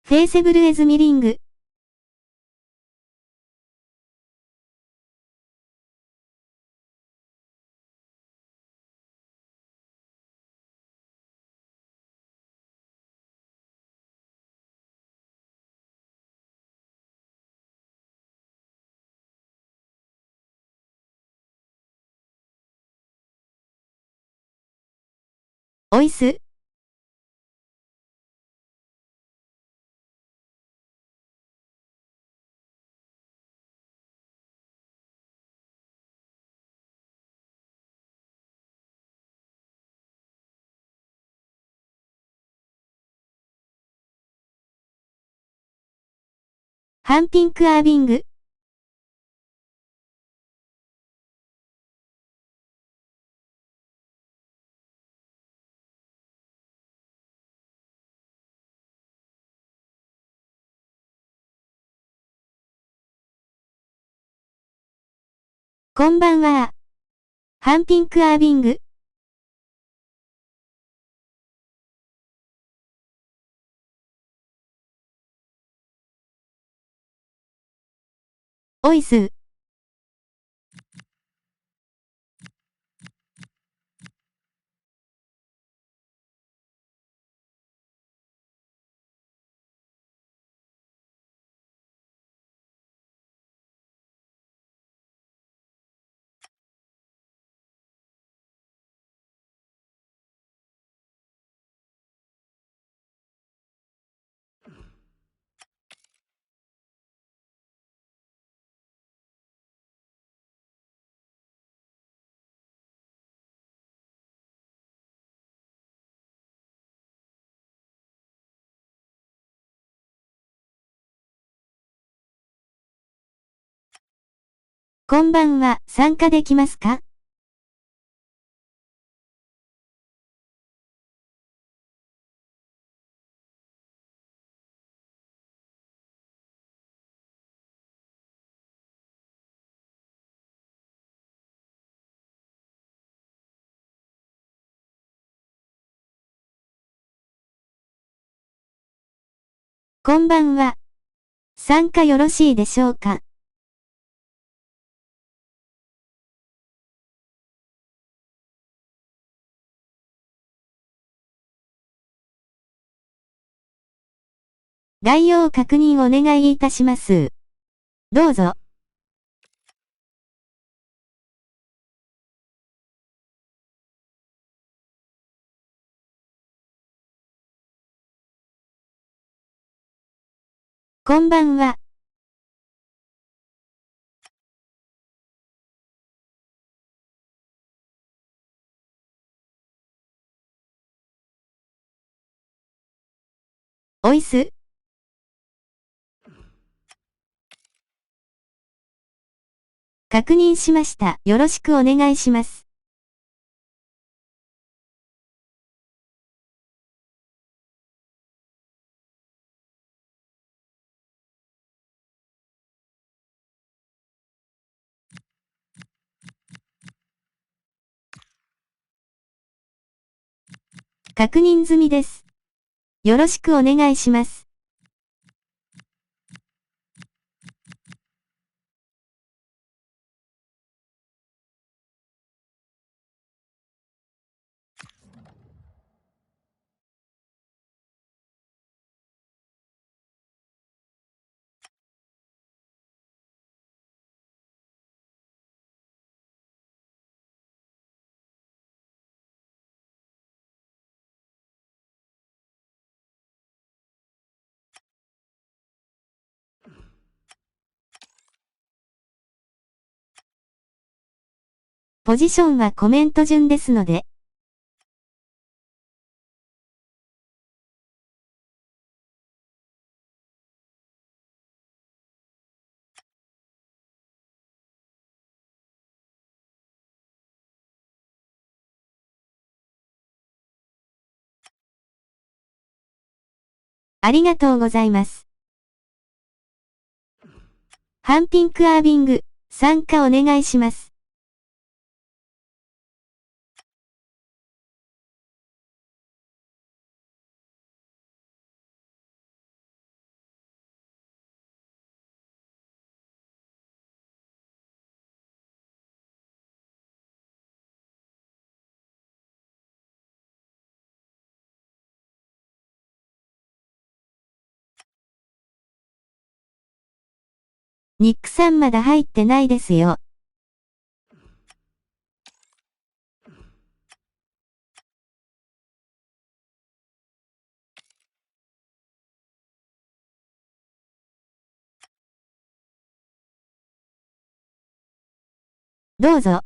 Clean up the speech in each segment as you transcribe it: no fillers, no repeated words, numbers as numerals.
フェーセブルエズミリング。おいす。ハンピンクアービング。こんばんは。ハンピンクアービング。おいす。こんばんは、参加できますか？こんばんは。参加よろしいでしょうか？概要確認お願いいたします。どうぞ。こんばんは。おいす。確認しました。よろしくお願いします。確認済みです。よろしくお願いします。ポジションはコメント順ですので。ありがとうございます。ハンピンクアービング、参加お願いします。ニックさんまだ入ってないですよ。どうぞ。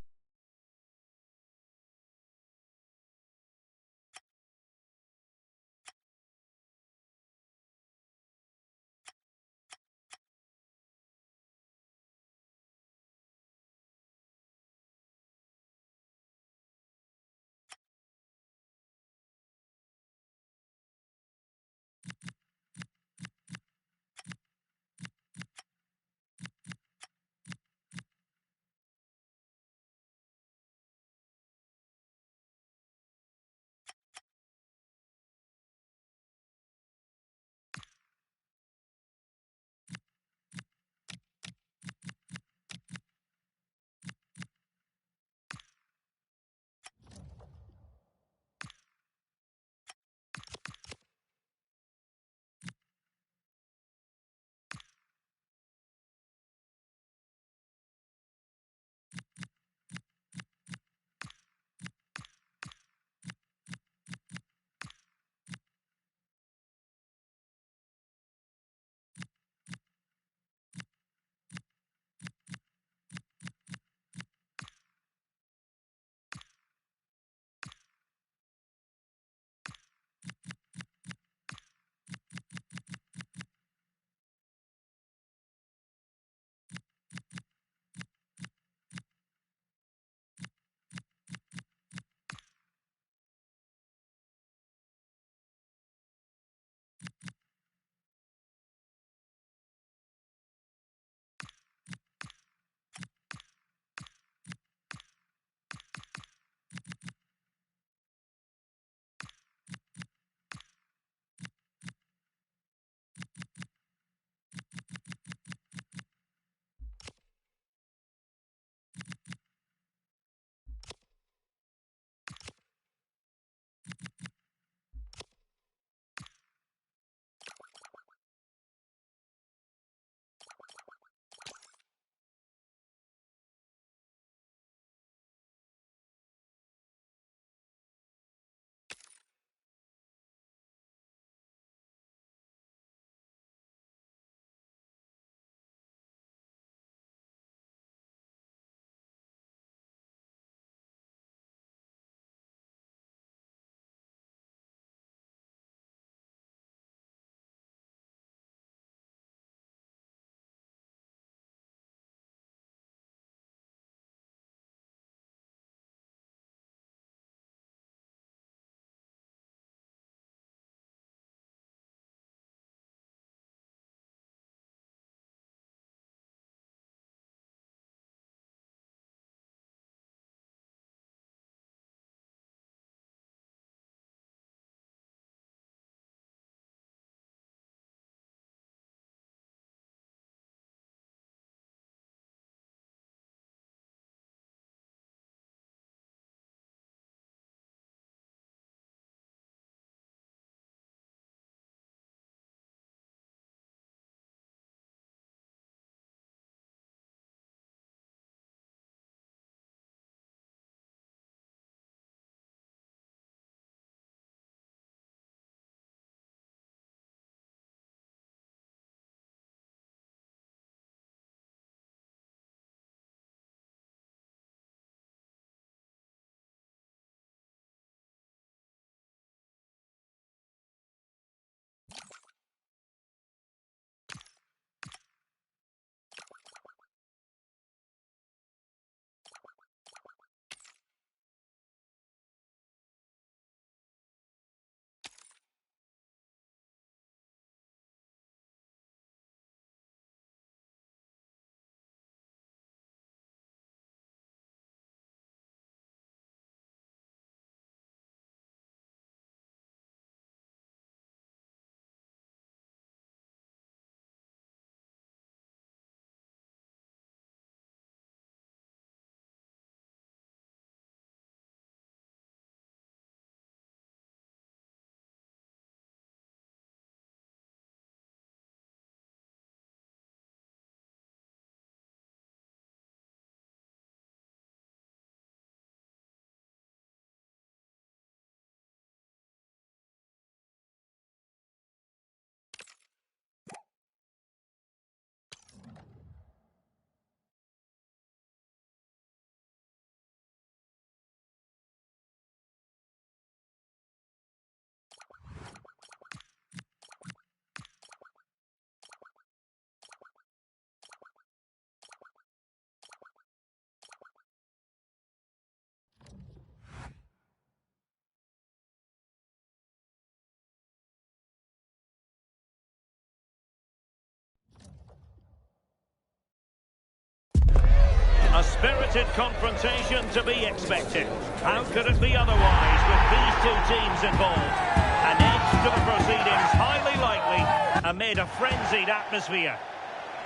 spirited confrontation to be expected. How could it be otherwise with these two teams involved? An edge to the proceedings, highly likely, amid a frenzied atmosphere.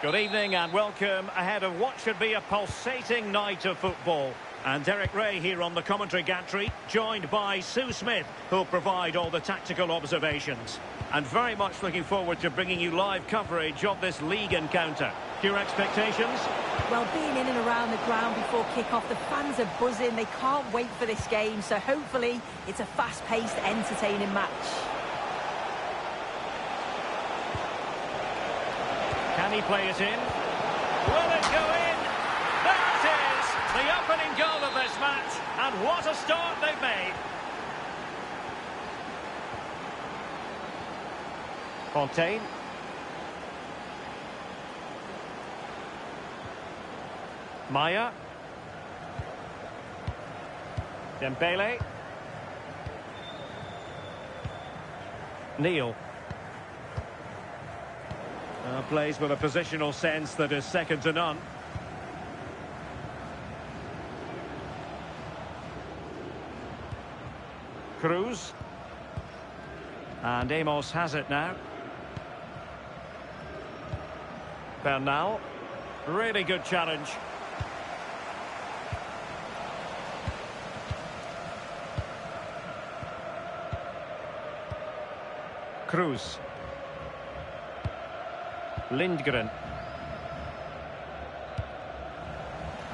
Good evening and welcome ahead of what should be a pulsating night of football. And Derek Ray here on the commentary gantry, joined by Sue Smith, who'll provide all the tactical observations. And very much looking forward to bringing you live coverage of this league encounter. Your expectations? Well, being in and around the ground before kick-off, the fans are buzzing. They can't wait for this game. So hopefully it's a fast-paced, entertaining match. Can he play it in? Will it go in? There it is! The opening goal of this match. And what a start they've made. Fontaine. Maya. Dembele. Neil. Plays with a positional sense that is second to none. Cruz. And Amos has it now. Bernal. Really good challenge. Cruz. Lindgren.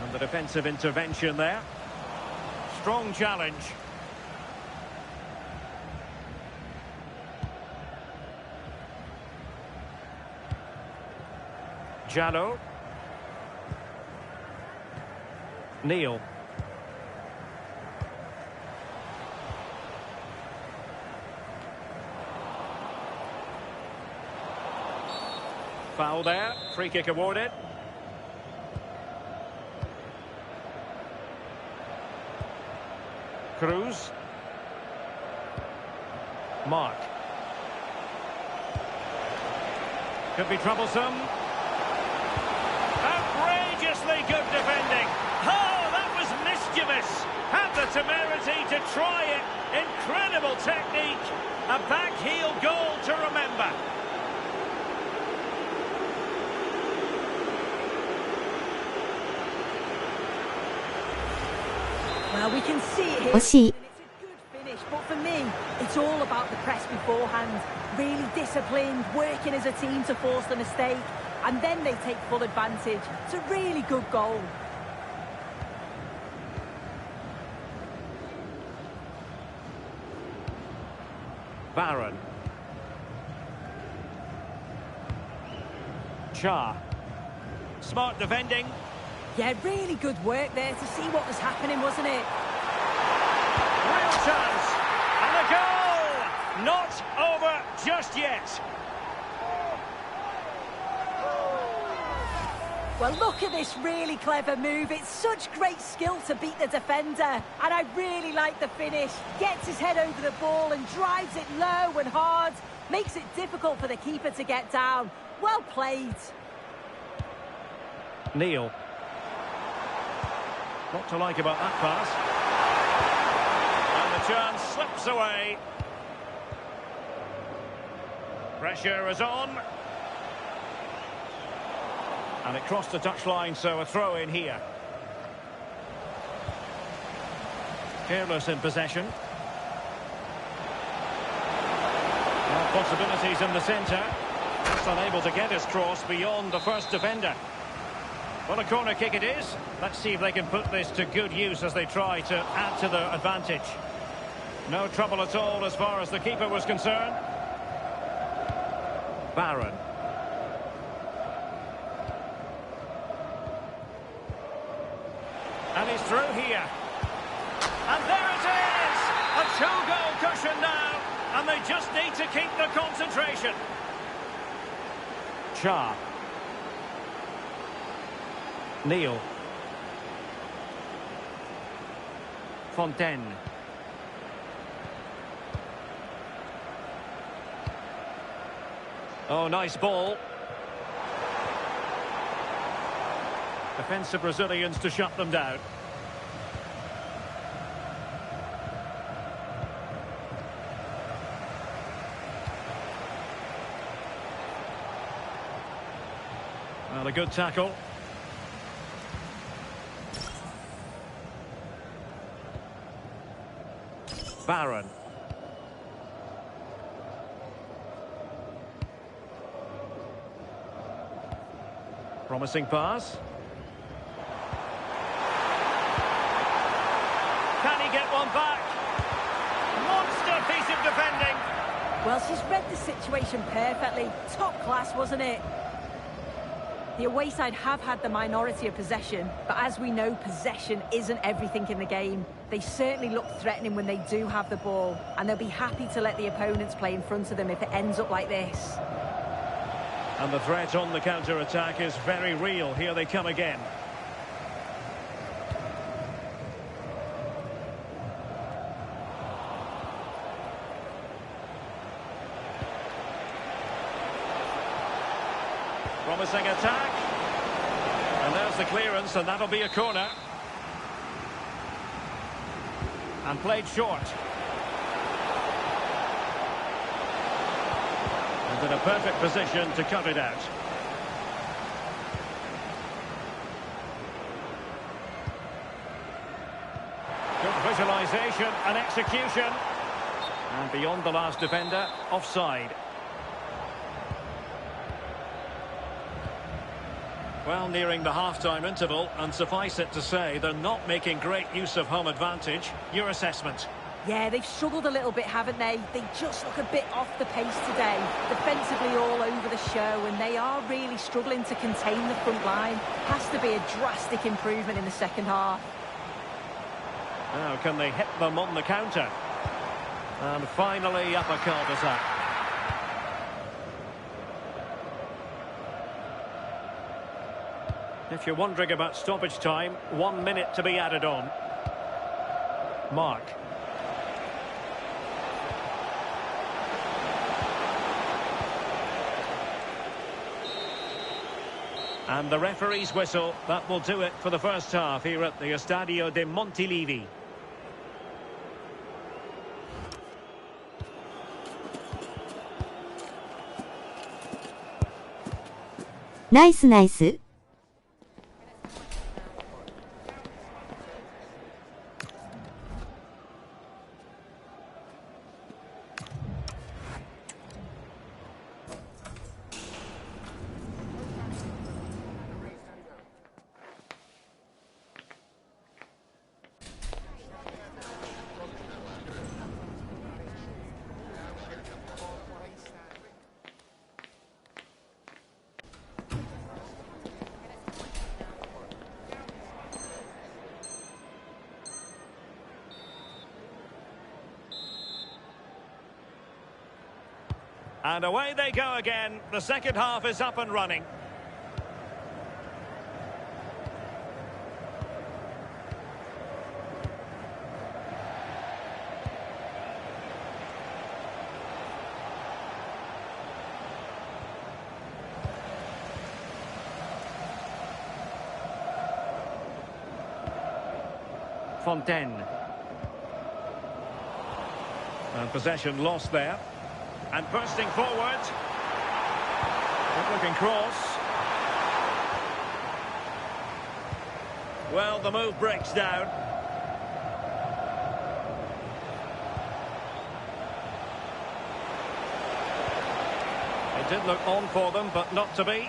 And the defensive intervention there. Strong challenge. Jallo. Neil. Foul there. Free kick awarded. Cruz. Mark. Could be troublesome. Outrageously good defending. Oh, that was mischievous. Had the temerity to try it. Incredible technique. A back heel goal to remember. Well, we can see it here. 惜しい。 It's a good finish, but for me, it's all about the press beforehand. Really disciplined, working as a team to force the mistake, and then they take full advantage. It's a really good goal. Barron. Cha. Smart defending. Yeah, really good work there to see what was happening, wasn't it? Real chance. And a goal! Not over just yet. Well, look at this really clever move. It's such great skill to beat the defender. And I really like the finish. Gets his head over the ball and drives it low and hard. Makes it difficult for the keeper to get down. Well played. Neil. What to like about that pass. And the chance slips away. Pressure is on. And it crossed the touchline, so a throw in here. Careless in possession. Well, possibilities in the centre. Just unable to get his cross beyond the first defender. Well, a corner kick it is. Let's see if they can put this to good use as they try to add to their advantage. No trouble at all as far as the keeper was concerned. Barron. And he's through here. And there it is! A two-goal cushion now. And they just need to keep the concentration. Cha. Neil. Fontaine. Oh, nice ball. Defensive Brazilians to shut them down. Well, a good tackle. Barron. Promising pass. Can he get one back? Monster piece of defending. Well, she's read the situation perfectly. Top class, wasn't it? The away side have had the minority of possession, but as we know, possession isn't everything in the game. They certainly look threatening when they do have the ball, and they'll be happy to let the opponents play in front of them if it ends up like this. And the threat on the counter-attack is very real. Here they come again. Promising attack. And there's the clearance, and that'll be a corner. And played short. And in a perfect position to cut it out. Good visualisation and execution. And beyond the last defender, offside. Well, nearing the half-time interval, and suffice it to say, they're not making great use of home advantage. Your assessment? Yeah, they've struggled a little bit, haven't they? They just look a bit off the pace today. Defensively all over the show, and they are really struggling to contain the front line. Has to be a drastic improvement in the second half. Now, can they hit them on the counter? And finally, uppercut attack. If you're wondering about stoppage time, 1 minute to be added on. Mark. And the referee's whistle, that will do it for the first half here at the Estadio de Montilivi. Nice, nice. And away they go again. The second half is up and running. Fontaine. And possession lost there. And bursting forward. Good looking cross. Well, the move breaks down. It did look on for them, but not to be.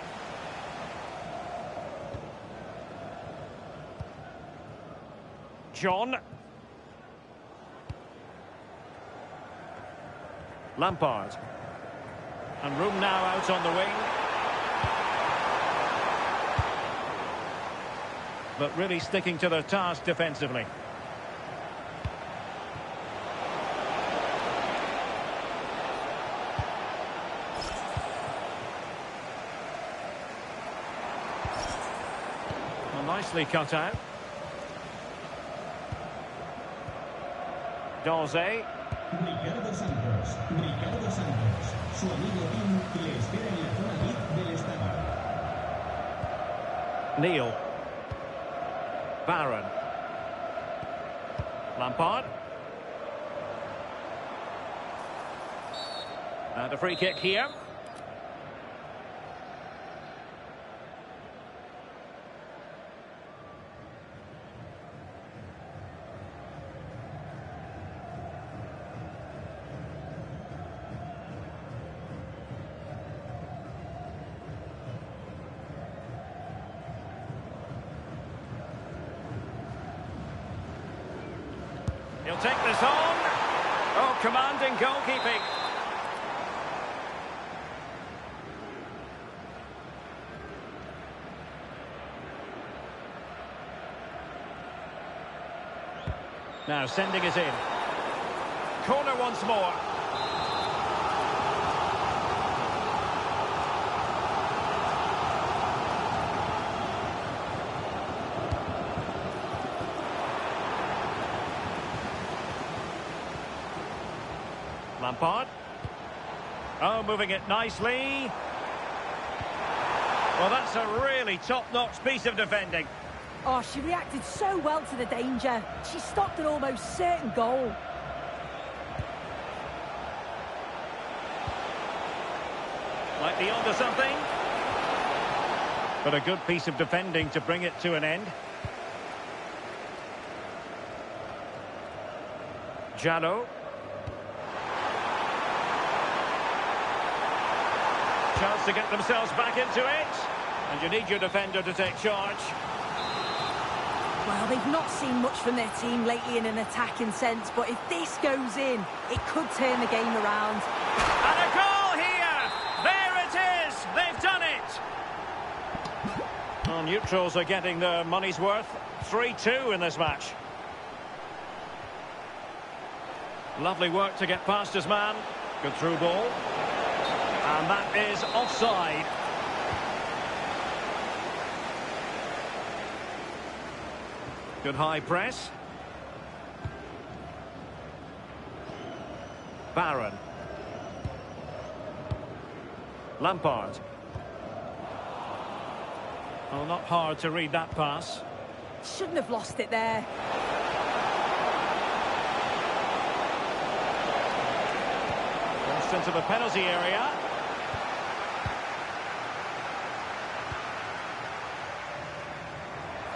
John. Lampard. And room now out on the wing. But really sticking to their task defensively. Well, nicely cut out. Dose. Ricardo Santos, su amigo Tim le espera en la zona VIP del estadio. Neil. Barron. Lampard. And a free kick here. He'll take this on. Oh, commanding goalkeeping. Now sending it in. Corner once more. Lampard. Oh, moving it nicely. Well, that's a really top-notch piece of defending. Oh, she reacted so well to the danger. She stopped an almost certain goal. Might be onto something. But a good piece of defending to bring it to an end. Jalo. Chance to get themselves back into it. And you need your defender to take charge. Well, they've not seen much from their team lately in an attacking sense, but if this goes in, it could turn the game around. And a goal here! There it is! They've done it! Well, neutrals are getting their money's worth. 3-2 in this match. Lovely work to get past his man. Good through ball. And that is offside. Good high press. Barron. Lampard. Well, not hard to read that pass. Shouldn't have lost it there. Crossed into the penalty area.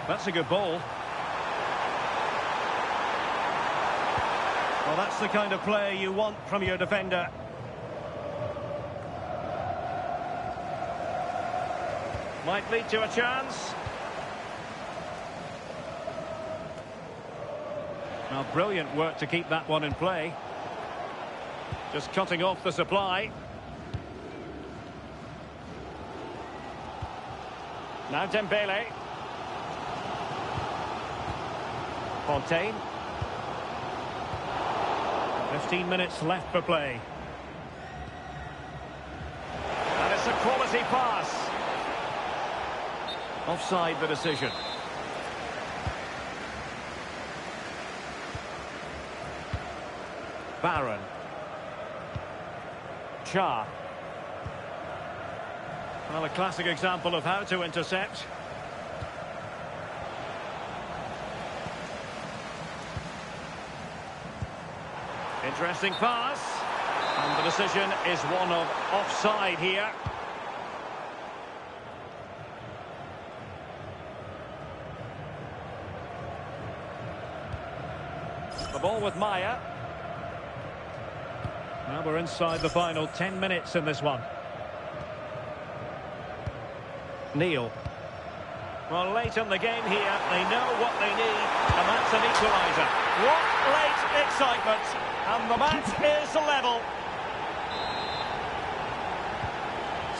That's a good ball. Well, that's the kind of play you want from your defender. Might lead to a chance. Now, brilliant work to keep that one in play. Just cutting off the supply. Now Dembele. Fontaine. 15 minutes left for play. And it's a quality pass. Offside the decision. Barron. Cha. Well, a classic example of how to intercept. Interesting pass. And the decision is one of offside here. The ball with Maya. Now we're inside the final 10 minutes in this one. Neil. Well, late in the game here, they know what they need, and that's an equaliser. What late excitement, and the match is level.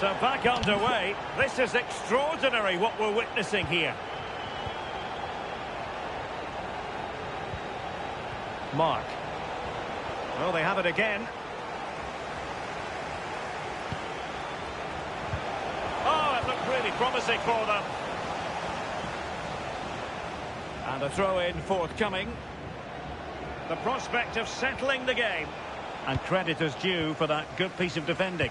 So back underway. This is extraordinary what we're witnessing here. Mark. Well, they have it again. Oh, it looked really promising for them. And a throw-in forthcoming. The prospect of settling the game. And credit is due for that good piece of defending.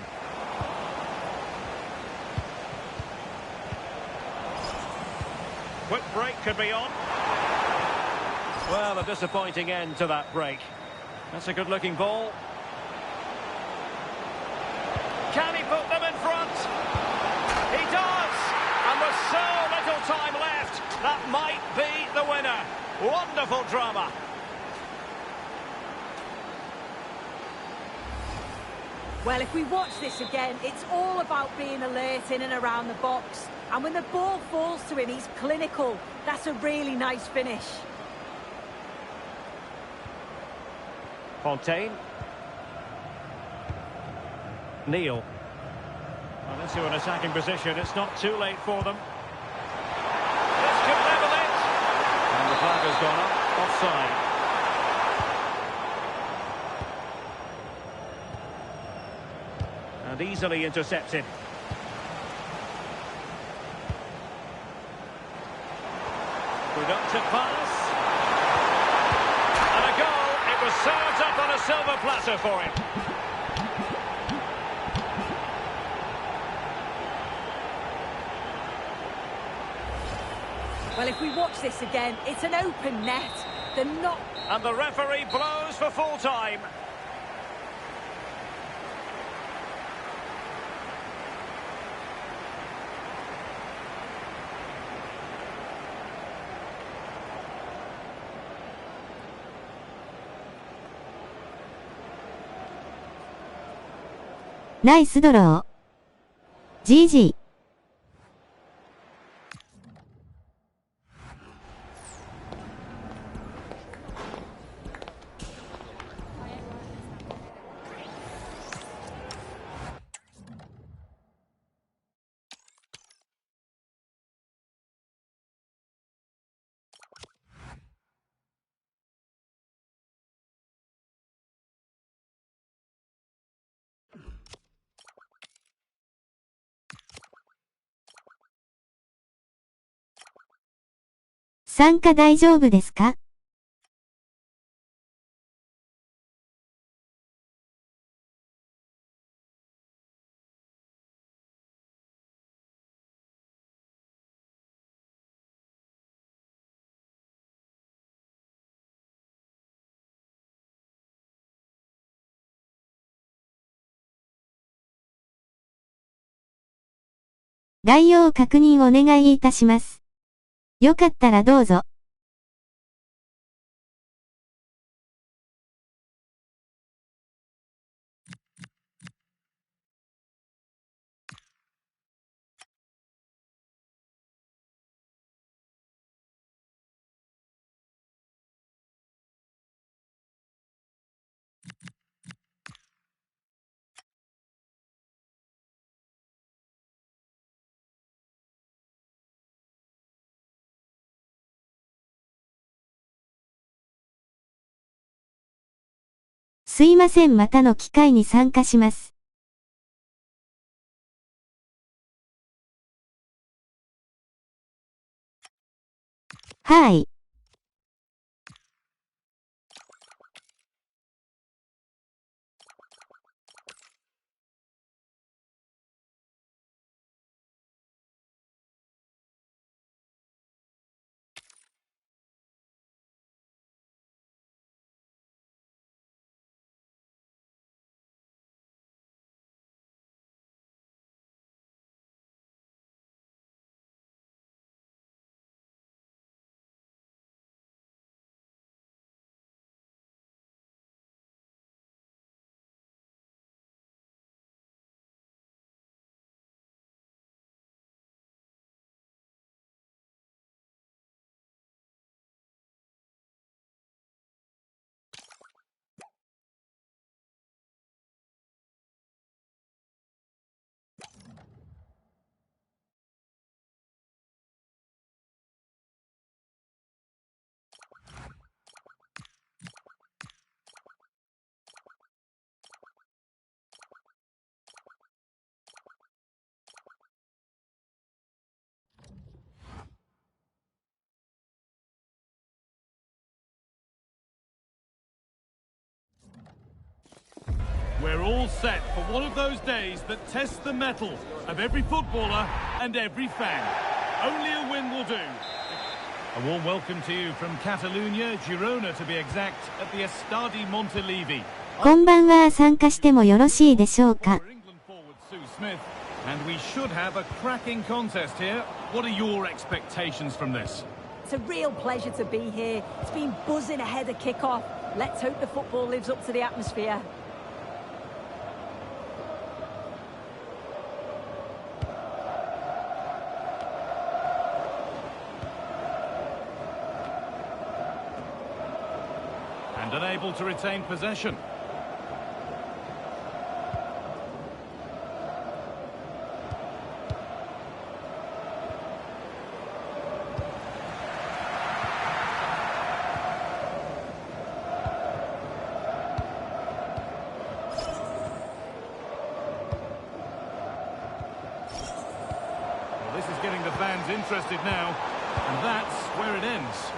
Quick break could be on. Well, a disappointing end to that break. That's a good-looking ball. Can he put them in front? He does! And with so little time left, that might be the winner. Wonderful drama. Well, if we watch this again, it's all about being alert in and around the box. And when the ball falls to him, he's clinical. That's a really nice finish. Fontaine. Neil. Well, into an attacking position. It's not too late for them. This could level it. And the flag has gone up. Offside. And easily intercepted. Productive pass. And a goal. It was served up on a silver platter for him. Well, if we watch this again, it's an open net. They're not... And the referee blows for full time.ナイスドロー。GG。参加大丈夫ですか？概要確認お願いいたします。よかったらどうぞ。すいません、またの機会に参加します。はい。We're all set for one of those days that tests the mettle of every footballer and every fan. Only a win will do. A warm welcome to you from Catalonia, Girona to be exact, at the Estadi Montelivi. こんばんは、参加してもよろしいでしょうか。And we should have a cracking contest here. What are your expectations from this? It's a real pleasure to be here. It's been buzzing ahead of kick-off. Let's hope the football lives up to the atmosphere. And unable to retain possession. This is getting the fans interested now, and that's where it ends.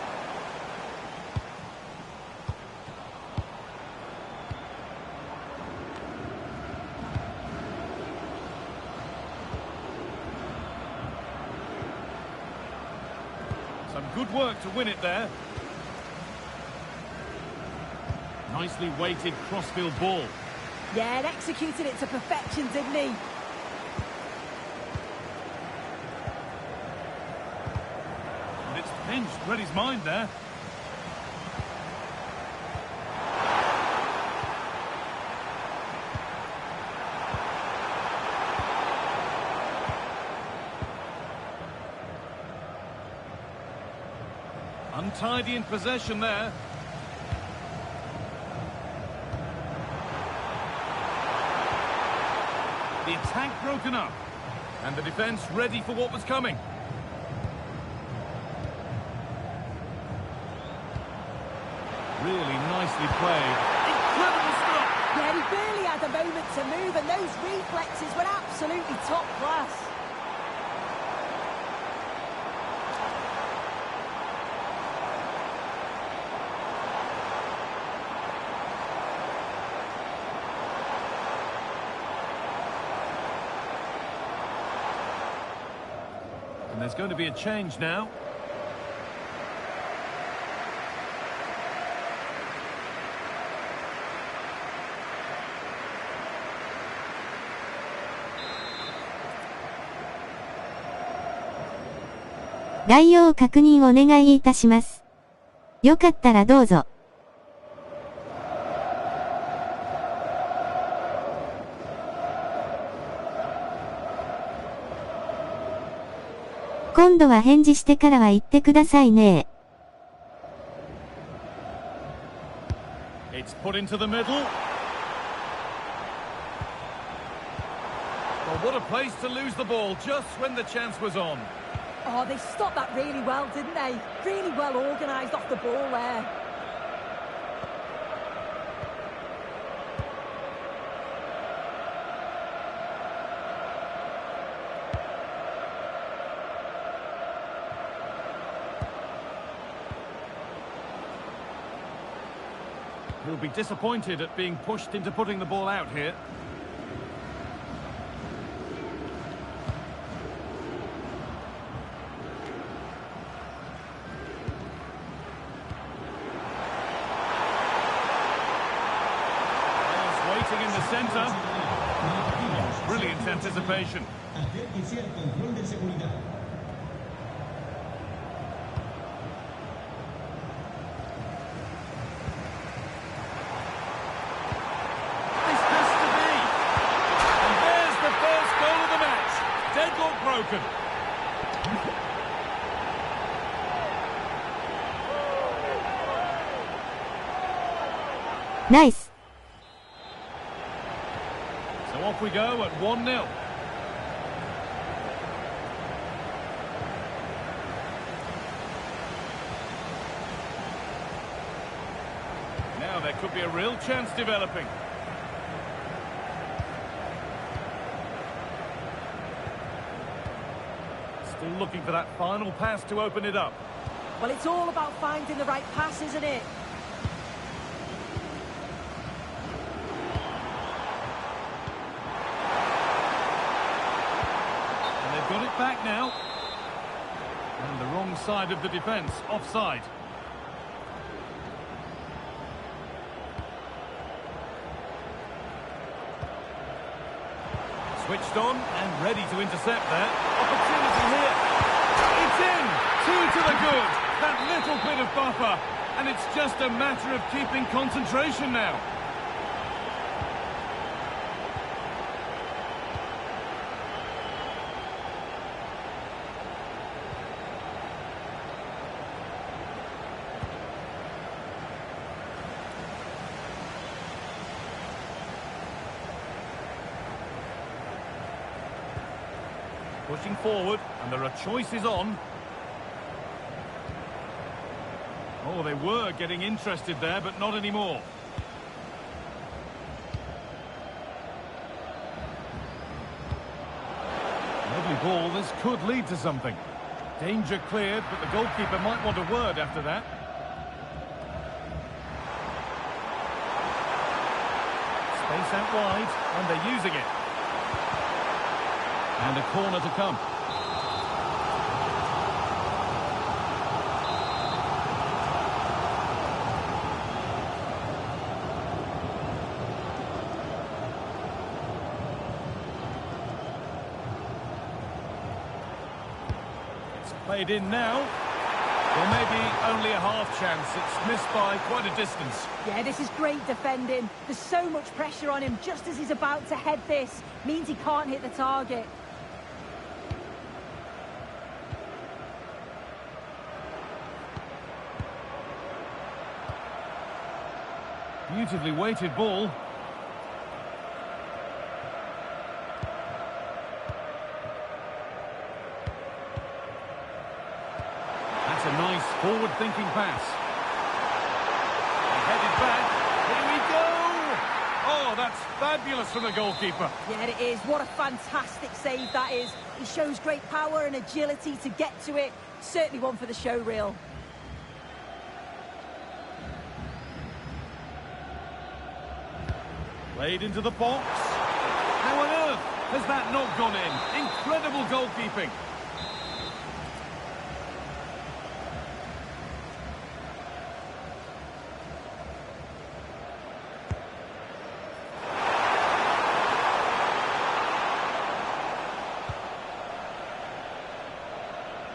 Some good work to win it there. Nicely weighted crossfield ball. Yeah, and executed it to perfection, didn't he? Pinched, read his mind there. Untidy in possession there. The attack broken up. And the defence ready for what was coming. Really nicely played. Incredible stop! Yeah, he barely had a moment to move, and those reflexes were absolutely top class. And there's going to be a change now. 概要確認お願いいたします。よかったらどうぞ。今度は返事してからは言ってくださいね。It's put into the middle. Well, what a place to lose the ball just when the chance was on. Oh, they stopped that really well, didn't they? Really well organised off the ball there. He'll be disappointed at being pushed into putting the ball out here. Waiting in the centre. Brilliant anticipation. Hacer que sea el control de seguridad. This has to be. And there's the first goal of the match. Deadlock broken. Nice. So off we go at 1-0. Now there could be a real chance developing. Still looking for that final pass to open it up. Well, it's all about finding the right pass, isn't it? And they've got it back now. And the wrong side of the defence, offside. Switched on and ready to intercept there. Opportunity here. It's in! 2 to the good. That little bit of buffer. And it's just a matter of keeping concentration now. Pushing forward, and there are choices on. Oh, they were getting interested there, but not anymore. Lovely ball, this could lead to something. Danger cleared, but the goalkeeper might want a word after that. Space out wide, and they're using it. And a corner to come. It's played in now. Well, maybe only a half chance. It's missed by quite a distance. Yeah, this is great defending. There's so much pressure on him just as he's about to head this. Means he can't hit the target. Beautifully weighted ball. That's a nice forward-thinking pass. Headed back. Here we go! Oh, that's fabulous from the goalkeeper. Yeah, it is. What a fantastic save that is. He shows great power and agility to get to it. Certainly one for the show reel. Played into the box. How on earth has that not gone in? Incredible goalkeeping.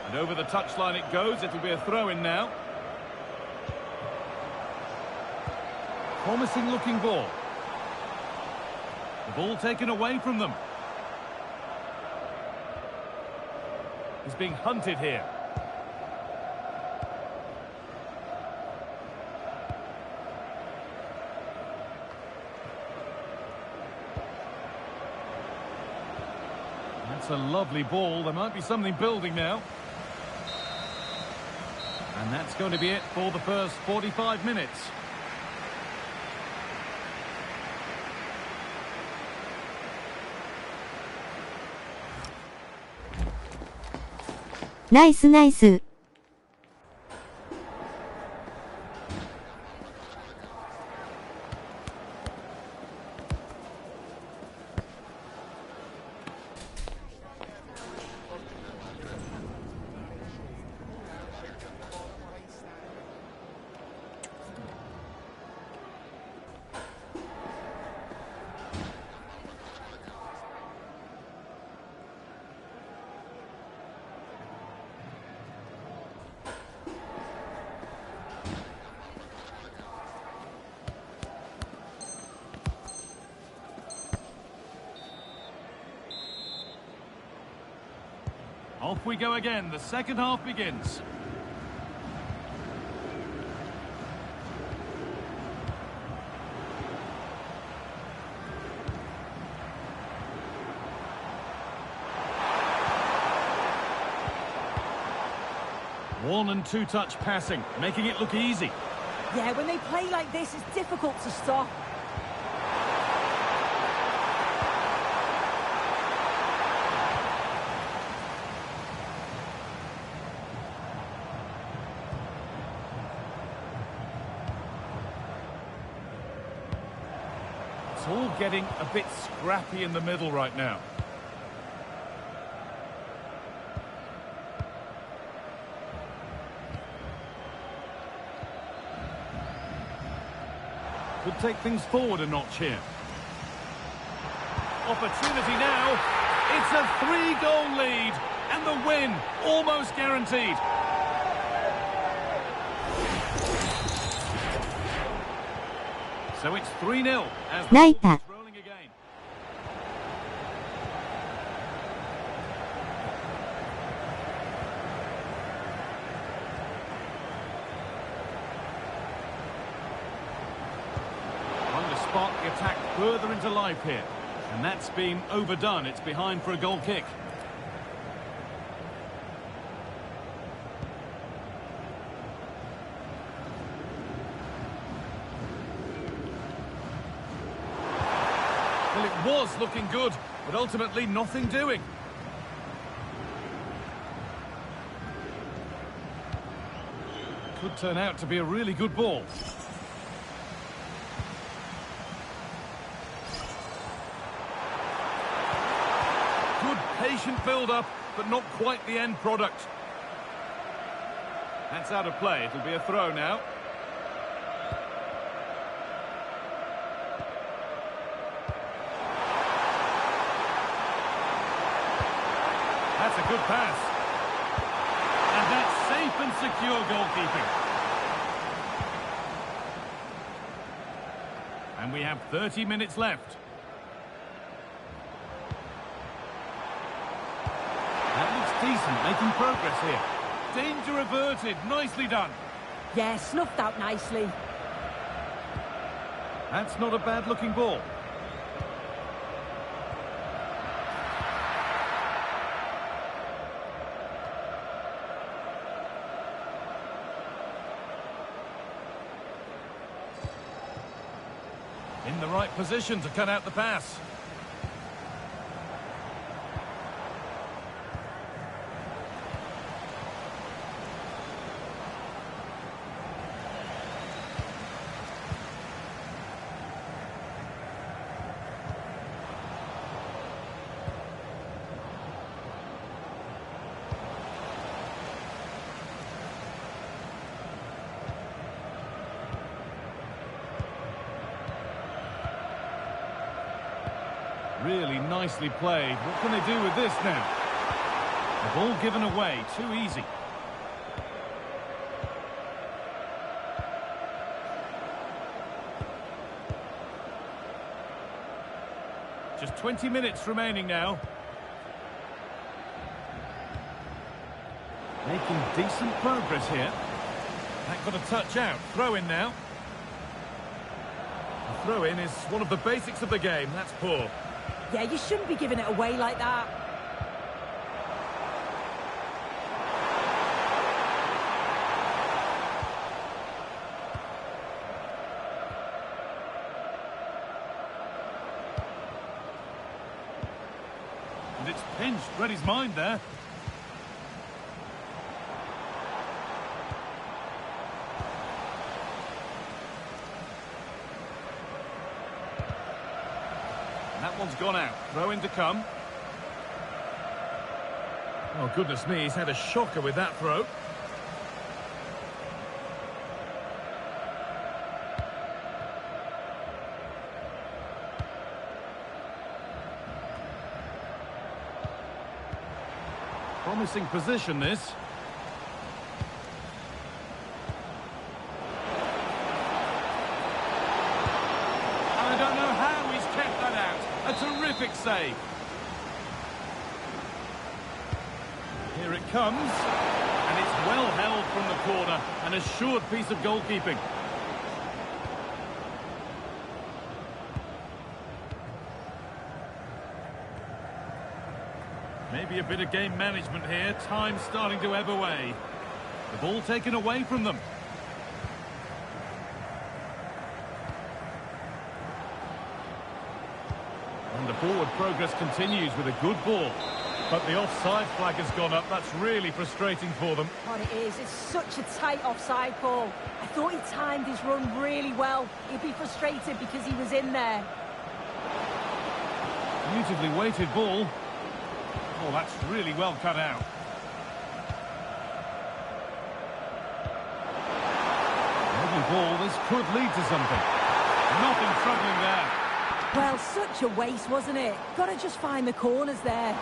And over the touchline it goes. It'll be a throw-in now. Promising looking ball. The ball taken away from them. He's being hunted here. That's a lovely ball. There might be something building now. And that's going to be it for the first 45 minutes. Nice, nice. Off we go again. The second half begins. One and two touch passing, making it look easy. Yeah, when they play like this, it's difficult to stop. It's all getting a bit scrappy in the middle right now. Could take things forward a notch here. Opportunity now. It's a 3-goal lead, and the win almost guaranteed. So it's 3-0 as the ball is rolling again. Trying to spark the attack further into life here. And that's been overdone. It's behind for a goal kick. Well, it was looking good, but ultimately nothing doing. Could turn out to be a really good ball. Good patient build-up, but not quite the end product. That's out of play. It'll be a throw now. That's a good pass. And that's safe and secure goalkeeping. And we have 30 minutes left. That looks decent, making progress here. Danger averted, nicely done. Yeah, snuffed out nicely. That's not a bad-looking ball. In the right position to cut out the pass. Really nicely played. What can they do with this now? The ball given away, too easy. Just 20 minutes remaining now. Making decent progress here. That got a touch out. Throw in now. A throw in is one of the basics of the game. That's poor. Yeah, you shouldn't be giving it away like that. And it's pinched. Read his mind there. That one's gone out. Throw in to come. Oh, goodness me, he's had a shocker with that throw. Promising position, this. I don't know how he's kept that out. A terrific save. Here it comes. And it's well held from the corner. An assured piece of goalkeeping. Maybe a bit of game management here. Time starting to ebb away. The ball taken away from them. And the forward progress continues with a good ball. But the offside flag has gone up. That's really frustrating for them. What it is, it's such a tight offside call. I thought he timed his run really well. He'd be frustrated because he was in there. Beautifully weighted ball. Oh, that's really well cut out. Lovely ball. This could lead to something. Nothing troubling there. Well, such a waste, wasn't it? Got to just find the corners there.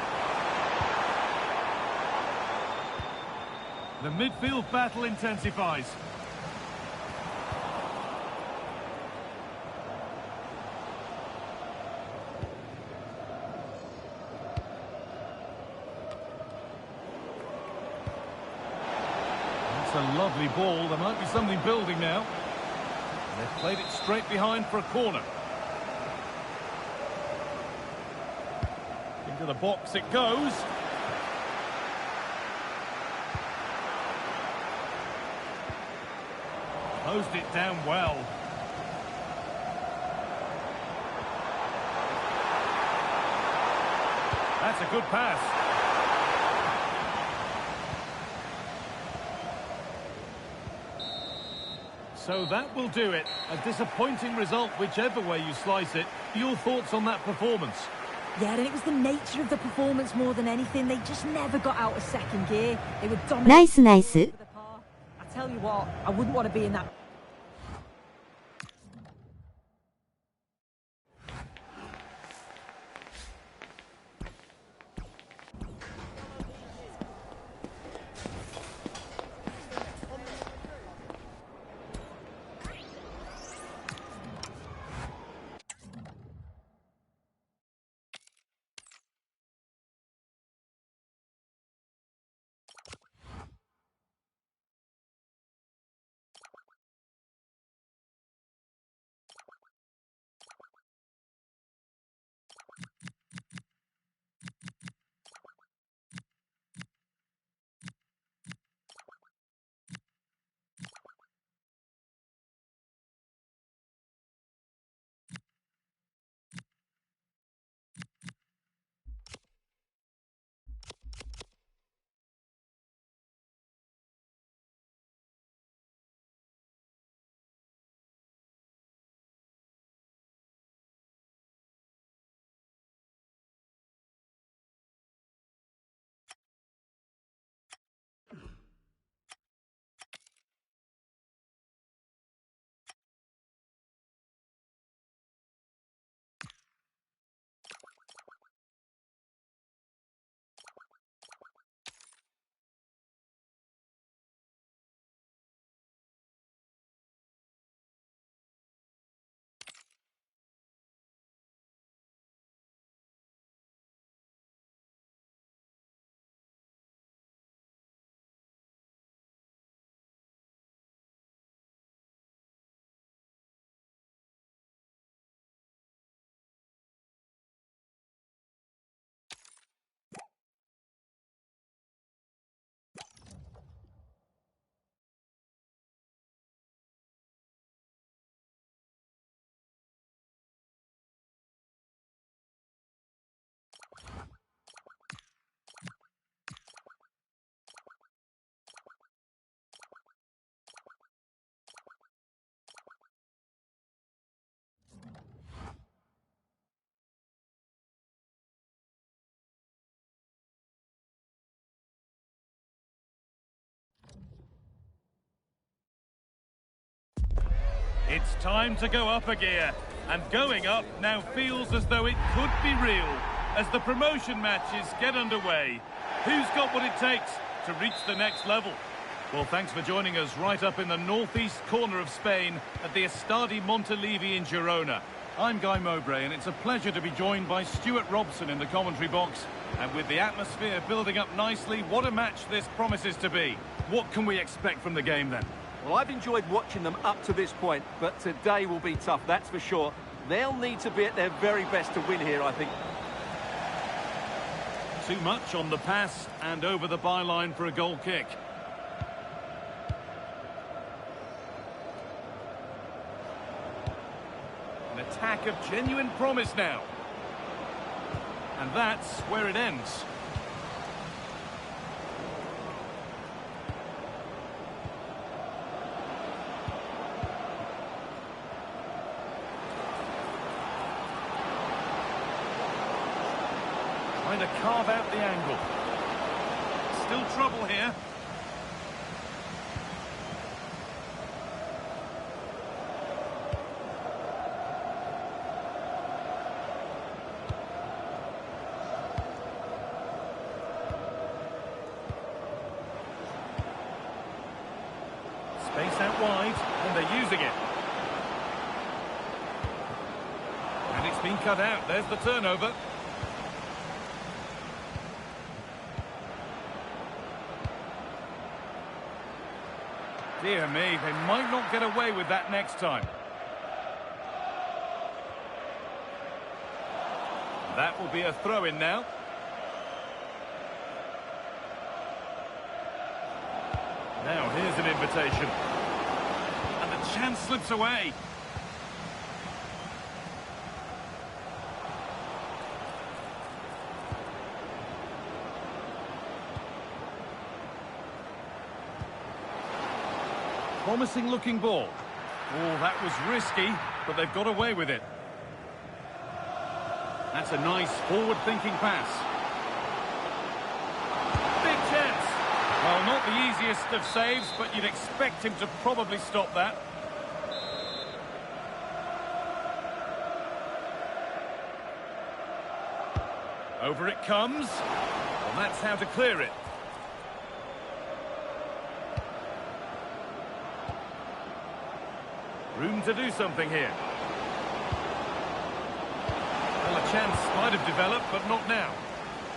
The midfield battle intensifies. That's a lovely ball. There might be something building now. They've played it straight behind for a corner. Into the box it goes. Closed it down well. That's a good pass. So that will do it. A disappointing result, whichever way you slice it. Your thoughts on that performance? Yeah, and it was the nature of the performance more than anything. They just never got out of second gear. They were dominating. ナイスナイス。I tell you what, I wouldn't want to be in that. It's time to go up a gear, and going up now feels as though it could be real as the promotion matches get underway. Who's got what it takes to reach the next level? Well, thanks for joining us right up in the northeast corner of Spain at the Estadi Montelivi in Girona. I'm Guy Mowbray, and it's a pleasure to be joined by Stuart Robson in the commentary box. And with the atmosphere building up nicely, what a match this promises to be. What can we expect from the game then? Well, I've enjoyed watching them up to this point, but today will be tough, that's for sure. They'll need to be at their very best to win here, I think. Too much on the pass and over the byline for a goal kick. An attack of genuine promise now. And that's where it ends. Trying to carve out the angle. Still trouble here. Space out wide, and they're using it. And it's been cut out. There's the turnover. Dear me, they might not get away with that next time. That will be a throw-in now. Now here's an invitation. And the chance slips away. Promising looking ball. Oh, that was risky, but they've got away with it. That's a nice forward-thinking pass. Big chance. Well, not the easiest of saves, but you'd expect him to probably stop that. Over it comes. Well, that's how to clear it. Room to do something here. Well, a chance might have developed, but not now.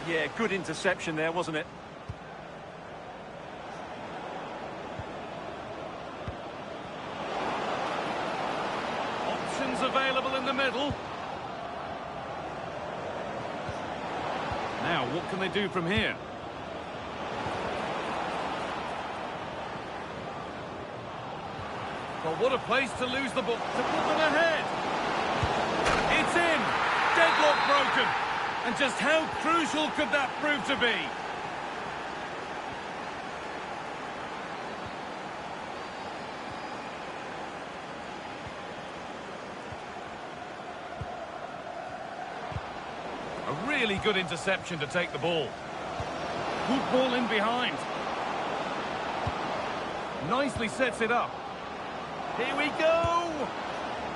Yeah, good interception there, wasn't it? Options available in the middle. Now, what can they do from here? Well, what a place to lose the ball, to put them ahead. It's in. Deadlock broken. And just how crucial could that prove to be? A really good interception to take the ball. Good ball in behind. Nicely sets it up. Here we go!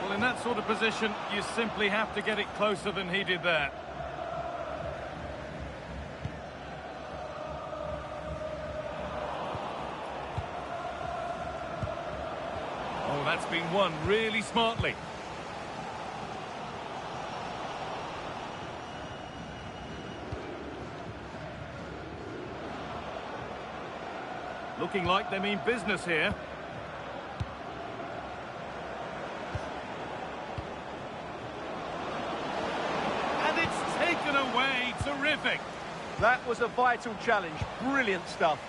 Well, in that sort of position, you simply have to get it closer than he did there. Oh, that's been won really smartly. Looking like they mean business here. Away, terrific. That was a vital challenge. Brilliant stuff.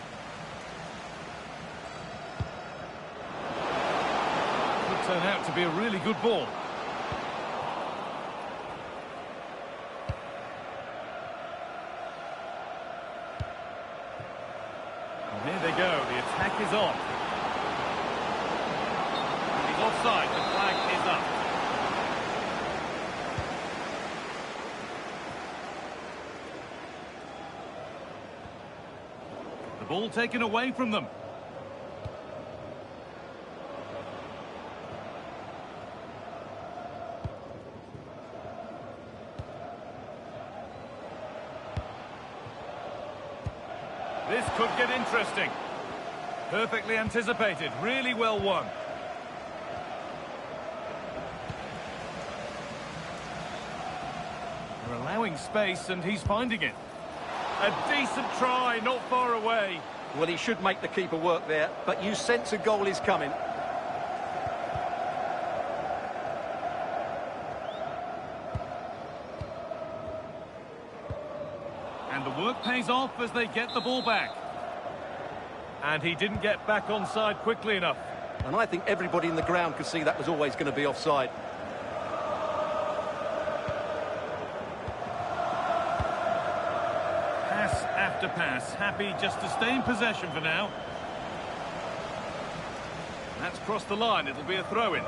Could turn out to be a really good ball. And here they go. The attack is on. And he's offside. The flag is up. Ball taken away from them. This could get interesting. Perfectly anticipated, really well won. They're allowing space and he's finding it. A decent try, not far away. Well, he should make the keeper work there, but you sense a goal is coming. And the work pays off as they get the ball back. And he didn't get back onside quickly enough. And I think everybody in the ground could see that was always going to be offside. After pass, happy just to stay in possession for now. That's crossed the line, it'll be a throw-in.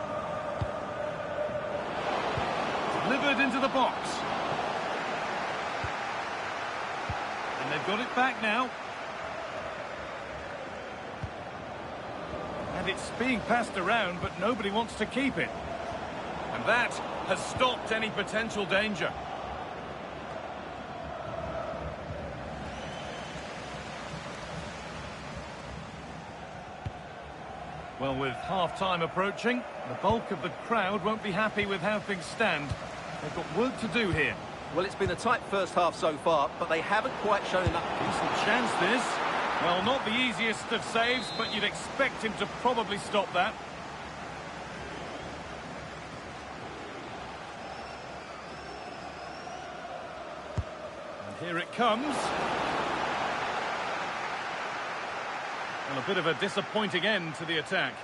Delivered into the box. And they've got it back now. And it's being passed around, but nobody wants to keep it. And that has stopped any potential danger. Well, with half-time approaching, the bulk of the crowd won't be happy with how things stand. They've got work to do here. Well, it's been a tight first half so far, but they haven't quite shown enough. Decent chance, this. Well, not the easiest of saves, but you'd expect him to probably stop that. And here it comes. And a bit of a disappointing end to the attack.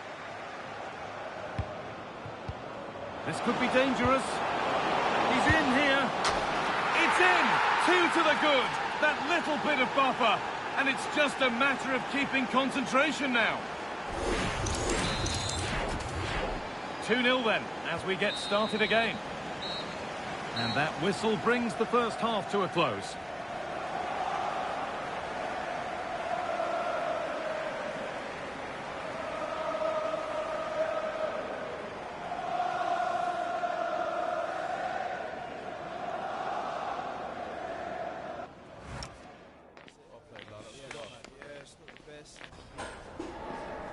This could be dangerous. He's in here. It's in! 2 to the good. That little bit of buffer. And it's just a matter of keeping concentration now. 2-0 then, as we get started again. And that whistle brings the first half to a close.「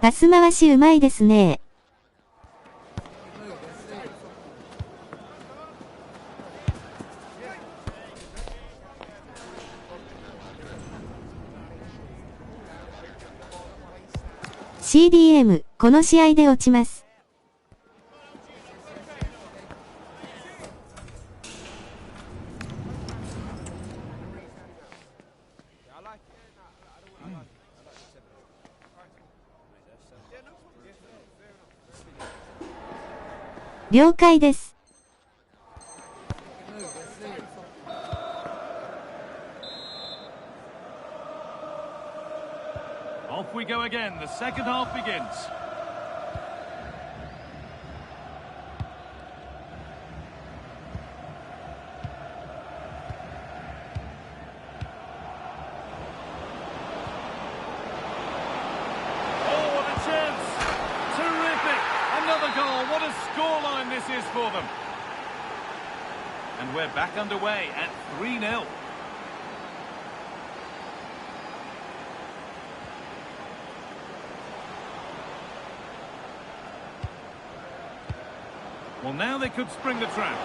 パス回しうまいですね」CDM、この試合で落ちます。了解です。Off we go again. The second half begins. Oh, what a chance! Terrific! Another goal. What a scoreline this is for them. And we're back underway at 3-0. Well, now they could spring the trap.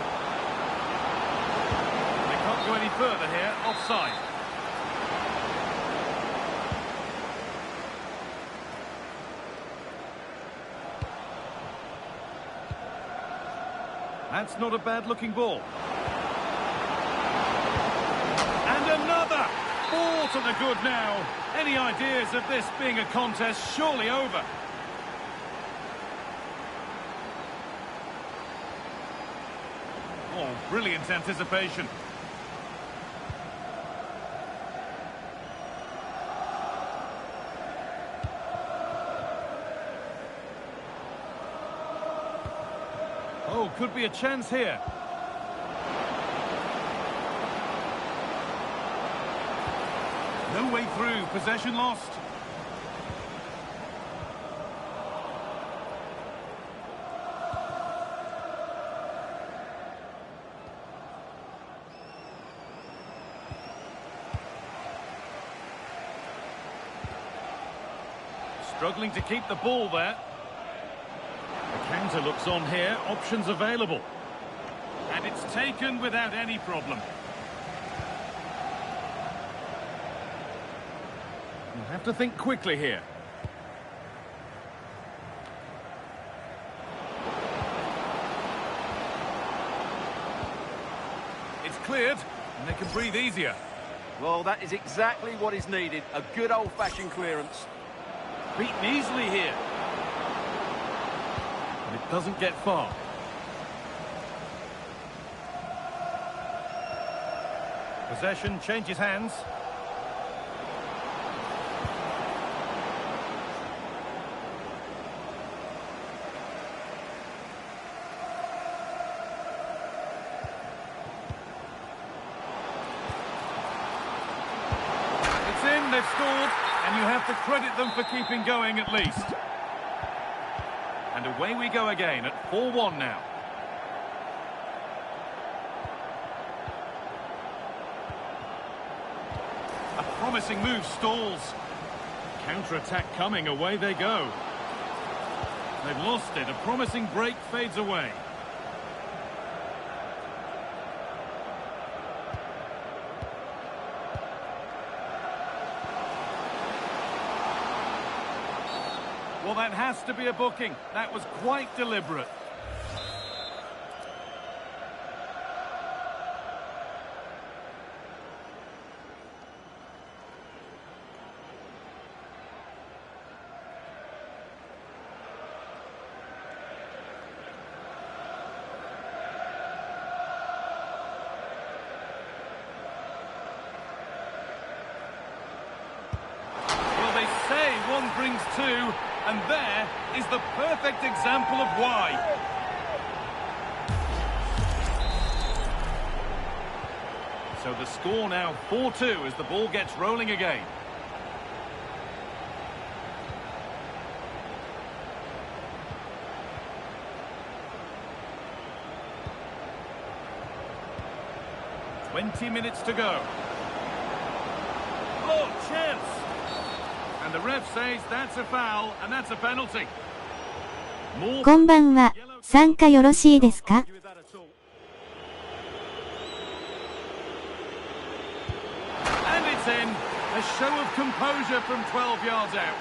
They can't go any further here. Offside. That's not a bad-looking ball. And another! 4 to the good now. Any ideas of this being a contest surely over? Oh, brilliant anticipation. Oh, could be a chance here. No way through, possession lost. Struggling to keep the ball there. The counter looks on here, options available. And it's taken without any problem. You'll have to think quickly here. It's cleared, and they can breathe easier. Well, that is exactly what is needed. A good old-fashioned clearance. Beaten easily here. But it doesn't get far. Possession changes hands. It's in, they've scored. And you have to credit them for keeping going at least. And away we go again at 4-1 now. A promising move stalls. Counter-attack coming, away they go. They've lost it. A promising break fades away. Well, that has to be a booking. That was quite deliberate. Well, they say one brings two. And there is the perfect example of why. So the score now 4-2 as the ball gets rolling again. "20 minutes to go. Oh, chance! And the ref says that's a foul, and that's a penalty. こんばんは。参加よろしいですか？ And it's in. A show of composure from 12 yards out.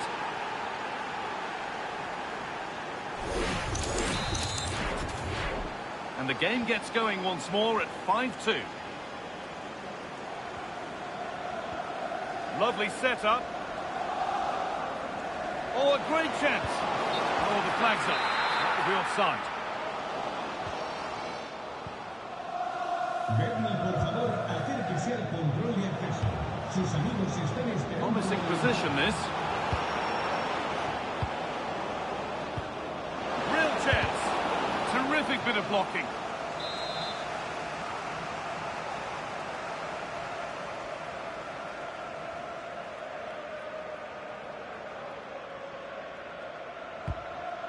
And the game gets going once more at 5-2. Lovely setup. Oh, a great chance. Oh, the flag's up. That will be offside. Bernie, por favor, acérquese al control de acceso. Sus amigos están esperando. Promising position, this. Real chance. Terrific bit of blocking.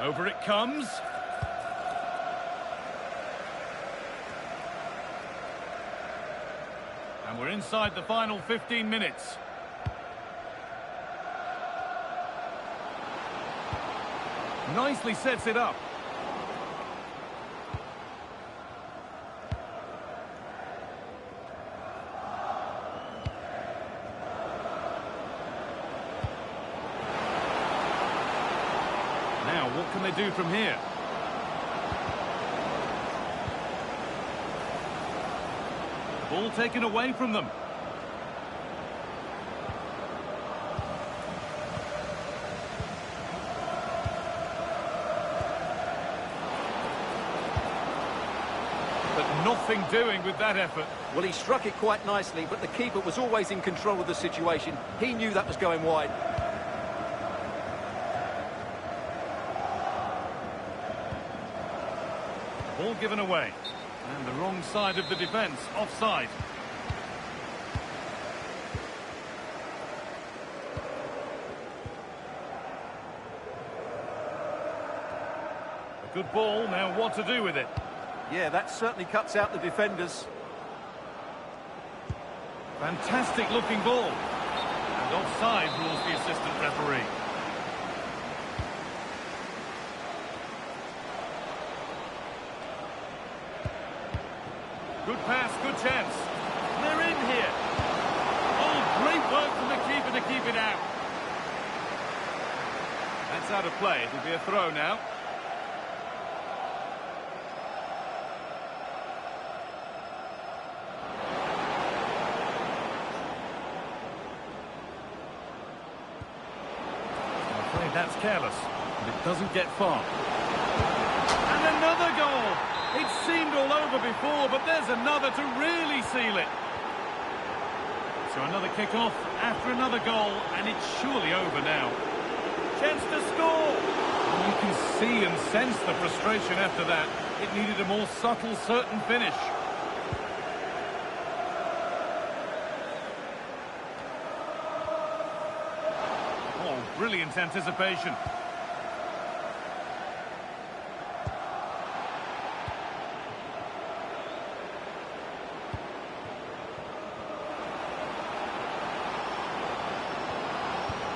Over it comes. And we're inside the final 15 minutes. Nicely sets it up. Now, what can they do from here? Ball taken away from them. But nothing doing with that effort. Well, he struck it quite nicely, but the keeper was always in control of the situation. He knew that was going wide. Ball given away. And the wrong side of the defence, offside. A good ball, now what to do with it? Yeah, that certainly cuts out the defenders. Fantastic looking ball. And offside rules the assistant referee. Good pass, good chance. They're in here. Oh, great work from the keeper to keep it out. That's out of play. It'll be a throw now. I'm afraid that's careless, but it doesn't get far. And another goal! It seemed all over before, but there's another to really seal it. So another kick-off after another goal, and it's surely over now. Chance to score! And you can see and sense the frustration after that. It needed a more subtle, certain finish. Oh, brilliant anticipation.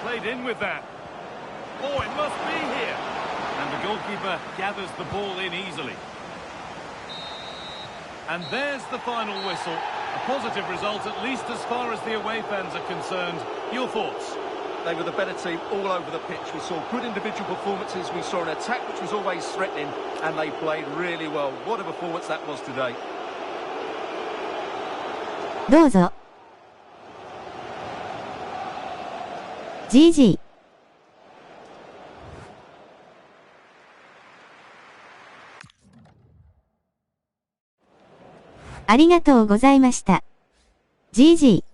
Played in with that. Oh, it must be here. And The goalkeeper gathers the ball in easily. And there's the final whistle. A positive result, at least as far as the away fans are concerned. Your thoughts? They were the better team all over the pitch. We saw good individual performances. We saw an attack which was always threatening, and they played really well. What a performance that was today. どうぞ。GG。ありがとうございました。GG。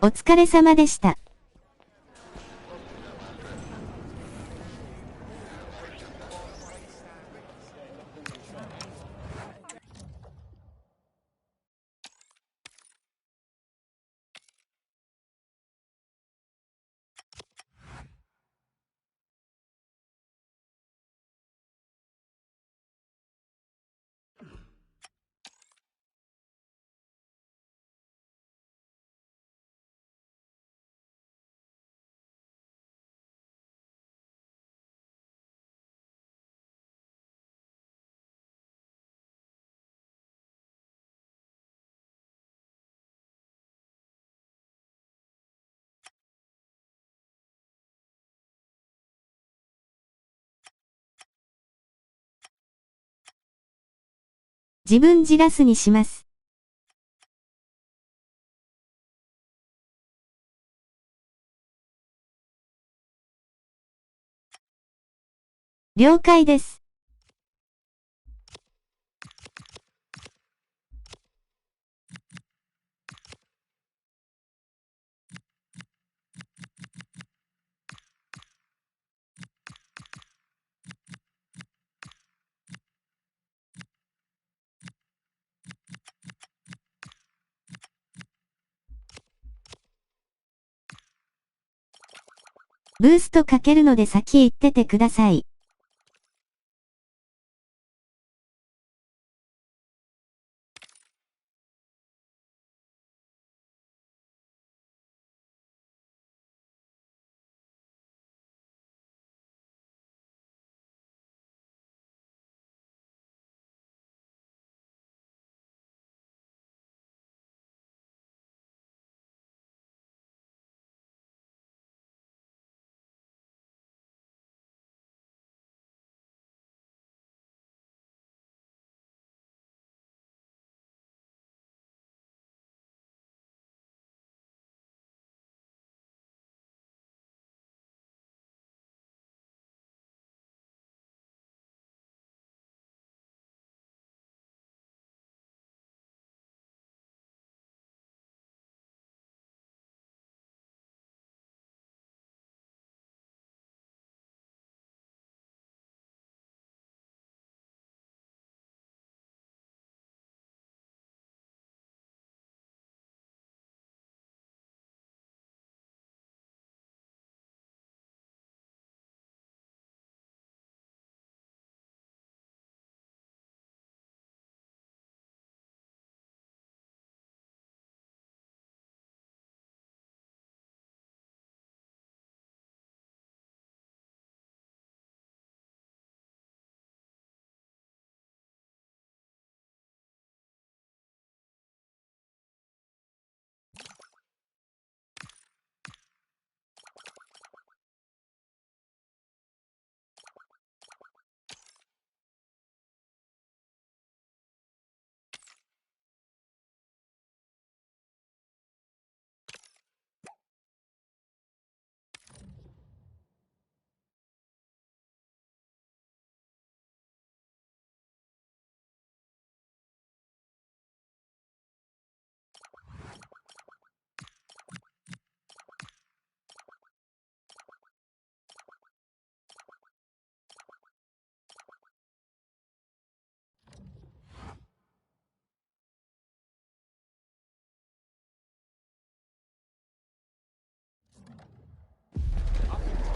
お疲れ様でした。自分じらすにします。了解です。ブーストかけるので先行っててください。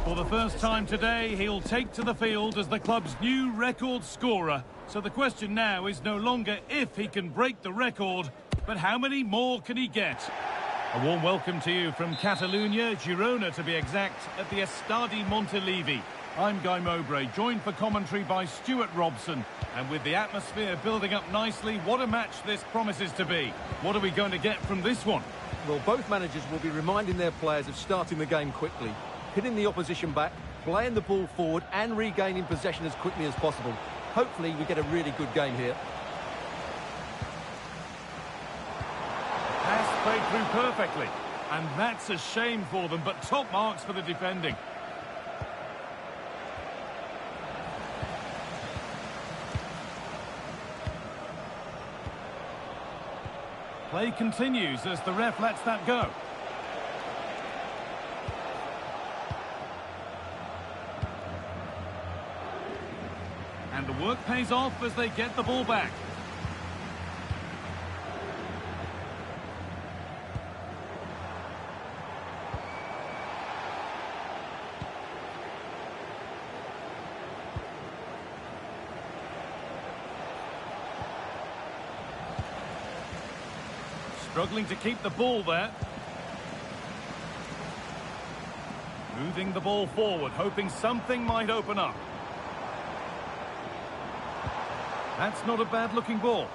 For the first time today, he'll take to the field as the club's new record scorer. So the question now is no longer if he can break the record, but how many more can he get? A warm welcome to you from Catalonia, Girona to be exact, at the Estadi Montilivi. I'm Guy Mowbray, joined for commentary by Stuart Robson. And with the atmosphere building up nicely, what a match this promises to be. What are we going to get from this one? Well, both managers will be reminding their players of starting the game quickly, hitting the opposition back, playing the ball forward and regaining possession as quickly as possible. Hopefully we get a really good game here. Pass played through perfectly. And that's a shame for them, but top marks for the defending. Play continues as the ref lets that go. And the work pays off as they get the ball back. Struggling to keep the ball there. Moving the ball forward, hoping something might open up. That's not a bad-looking ball.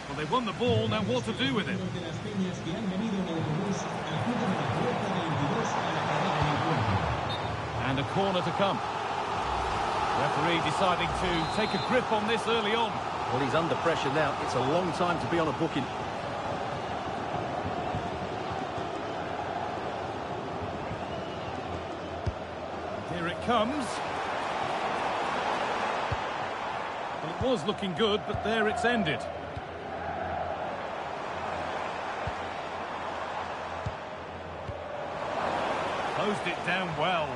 Well, they won the ball, now what to do with it? And a corner to come. Referee deciding to take a grip on this early on. Well, he's under pressure now. It's a long time to be on a booking. Here it comes. Well, it was looking good, but there it's ended. Closed it down well.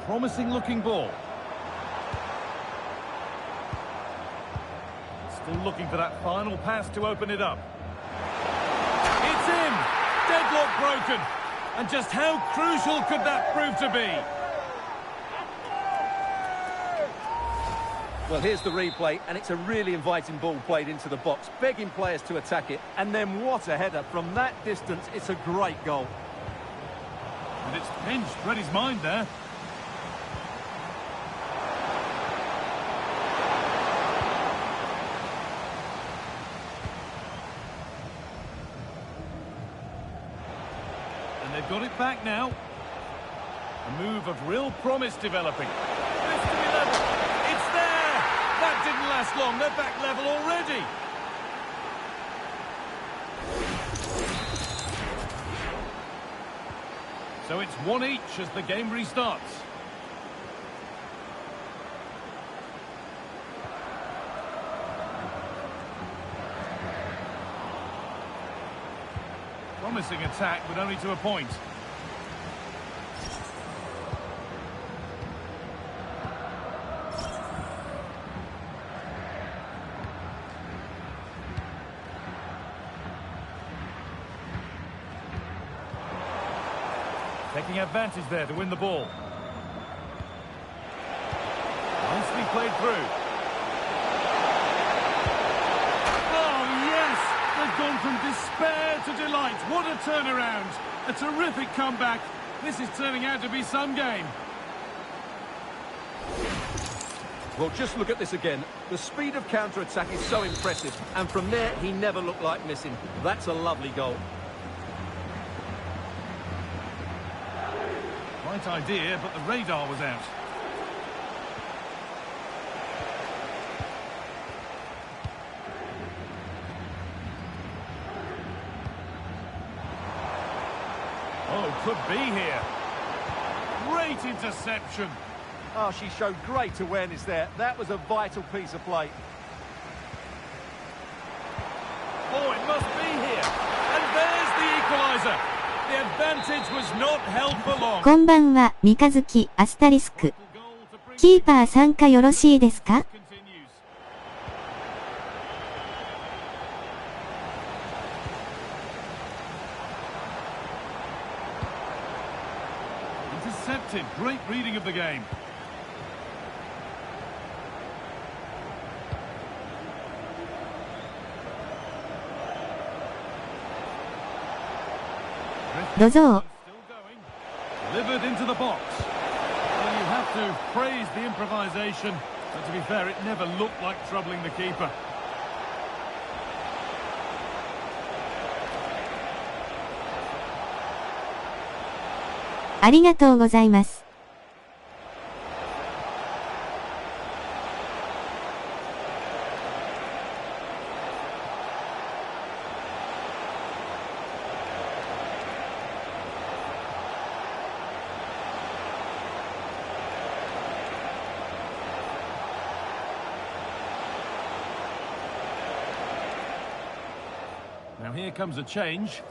Promising looking ball. Still looking for that final pass to open it up. It's in! Deadlock broken. And just how crucial could that prove to be? Well, here's the replay, and it's a really inviting ball played into the box, begging players to attack it. And then what a header. From that distance, it's a great goal. And it's pinched Reddy's mind there. They've got it back now. A move of real promise developing. This to be level. It's there! That didn't last long. They're back level already. So it's 1 each as the game restarts. Promising attack, but only to a point. Taking advantage there to win the ball. Nicely played through. They've gone from despair to delight. What a turnaround. A terrific comeback. This is turning out to be some game. Well, just look at this again. The speed of counter-attack is so impressive. And from there, he never looked like missing. That's a lovely goal. Right idea, but the radar was out. Oh, could be here. Great interception. Oh, she showed great awareness there. That was a vital piece of play. Oh, it must be here. And there's the equaliser. The advantage was not held for long. こんばんは、三日月アスタリスク。キーパー参加よろしいですか？ intercepted. Great reading of the game. Dozo. Delivered into the box. Well, you have to praise the improvisation, but to be fair, it never looked like troubling the keeper. ありがとうございます。Now here comes a change.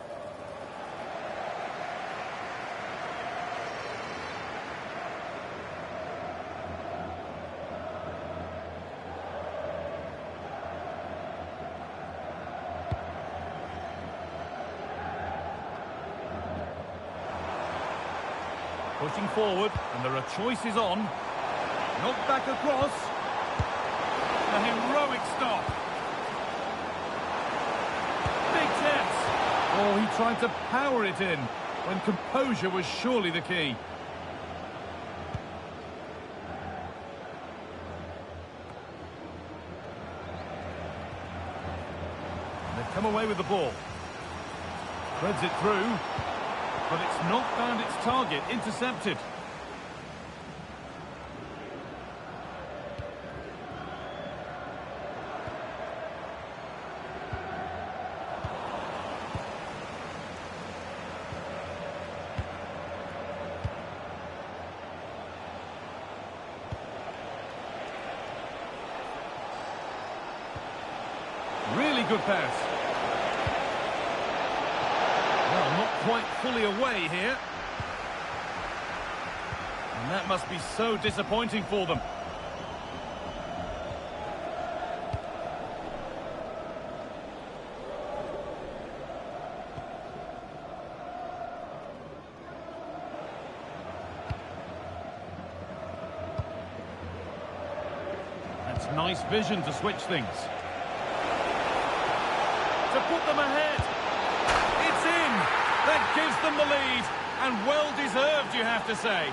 Pushing forward, and there are choices on. Knocked back across. A heroic stop. Big chance. Oh, he tried to power it in, when composure was surely the key. They've come away with the ball. Threads it through. But it's not found its target. Intercepted. Really good pass. Well, not quite fully away here. And that must be so disappointing for them. That's nice vision to switch things. To put them ahead. It's in. That gives them the lead. And well deserved, you have to say.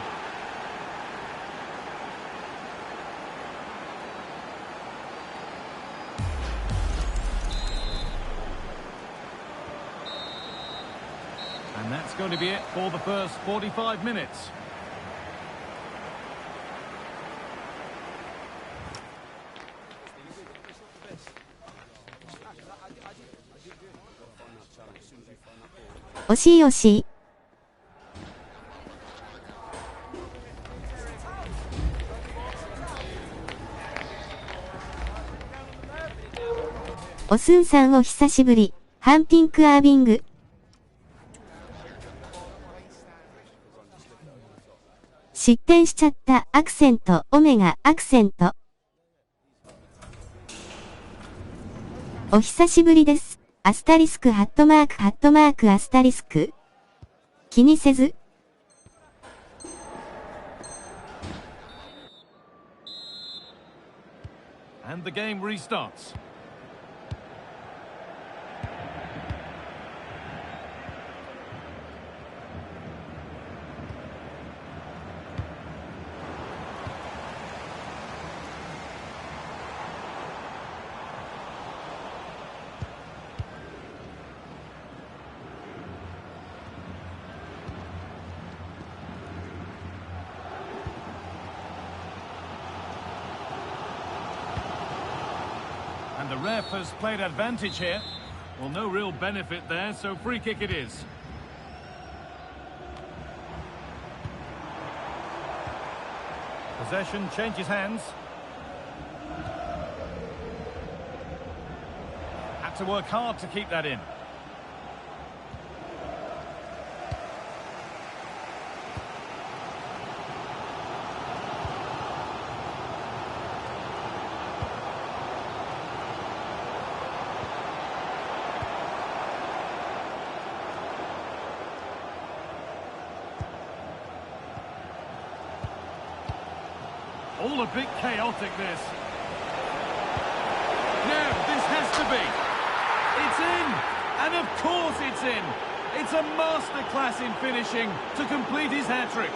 And that's going to be it for the first 45 minutes. Oshi. おすんさんお久しぶり。ハンピンクアービング。失点しちゃったアクセントオメガアクセント。お久しぶりです。アスタリスクハットマークアスタリスク。気にせず。And the game restarts. And the ref has played advantage here. Well, no real benefit there, so free kick it is. Possession changes hands. Had to work hard to keep that in. All a bit chaotic, this. Now, this has to be. It's in! And of course it's in! It's a masterclass in finishing to complete his hat-trick.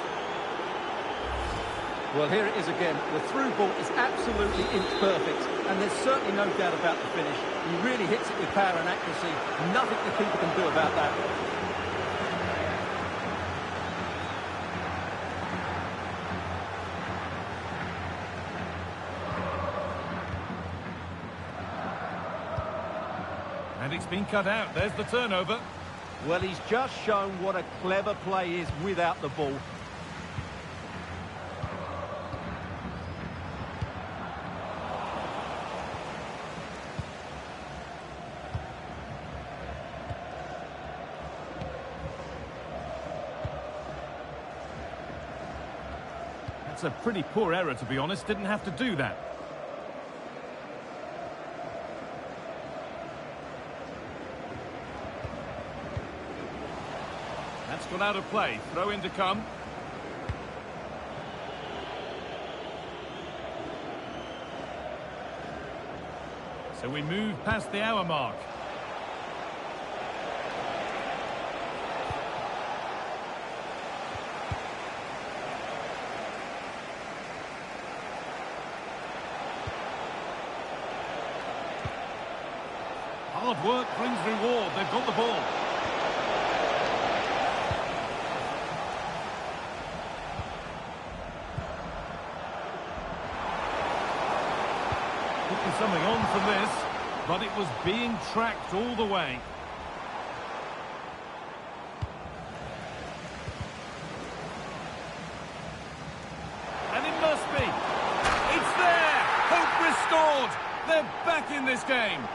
Well, here it is again. The through ball is absolutely inch perfect, and there's certainly no doubt about the finish. He really hits it with power and accuracy. Nothing the keeper can do about that. And it's been cut out. There's the turnover. Well, he's just shown what a clever play is without the ball. That's a pretty poor error, to be honest. Didn't have to do that. That's gone out of play. Throw in to come. So we move past the hour mark. Hard work brings reward. They've got the ball. Could be something on from this, but it was being tracked all the way. And it must be. It's there! Hope restored! They're back in this game.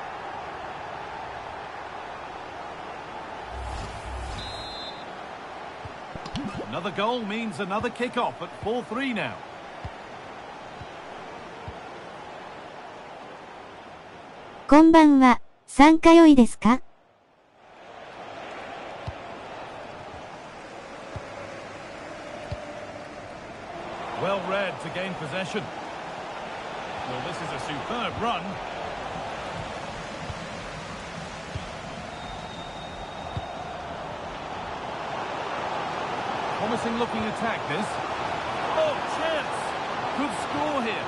Another goal means another kick-off at 4-3 now.こんばんは。参加良いですか? Well read to gain possession. Well, this is a superb run. Promising looking attack, this. Oh, chance! Good score here.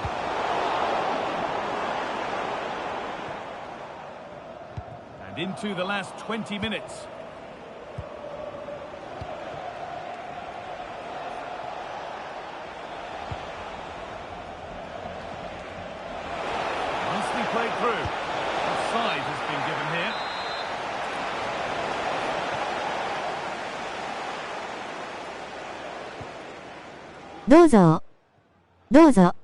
And into the last 20 minutes. Nicely played through. Offside has been given here. どうぞ。どうぞ。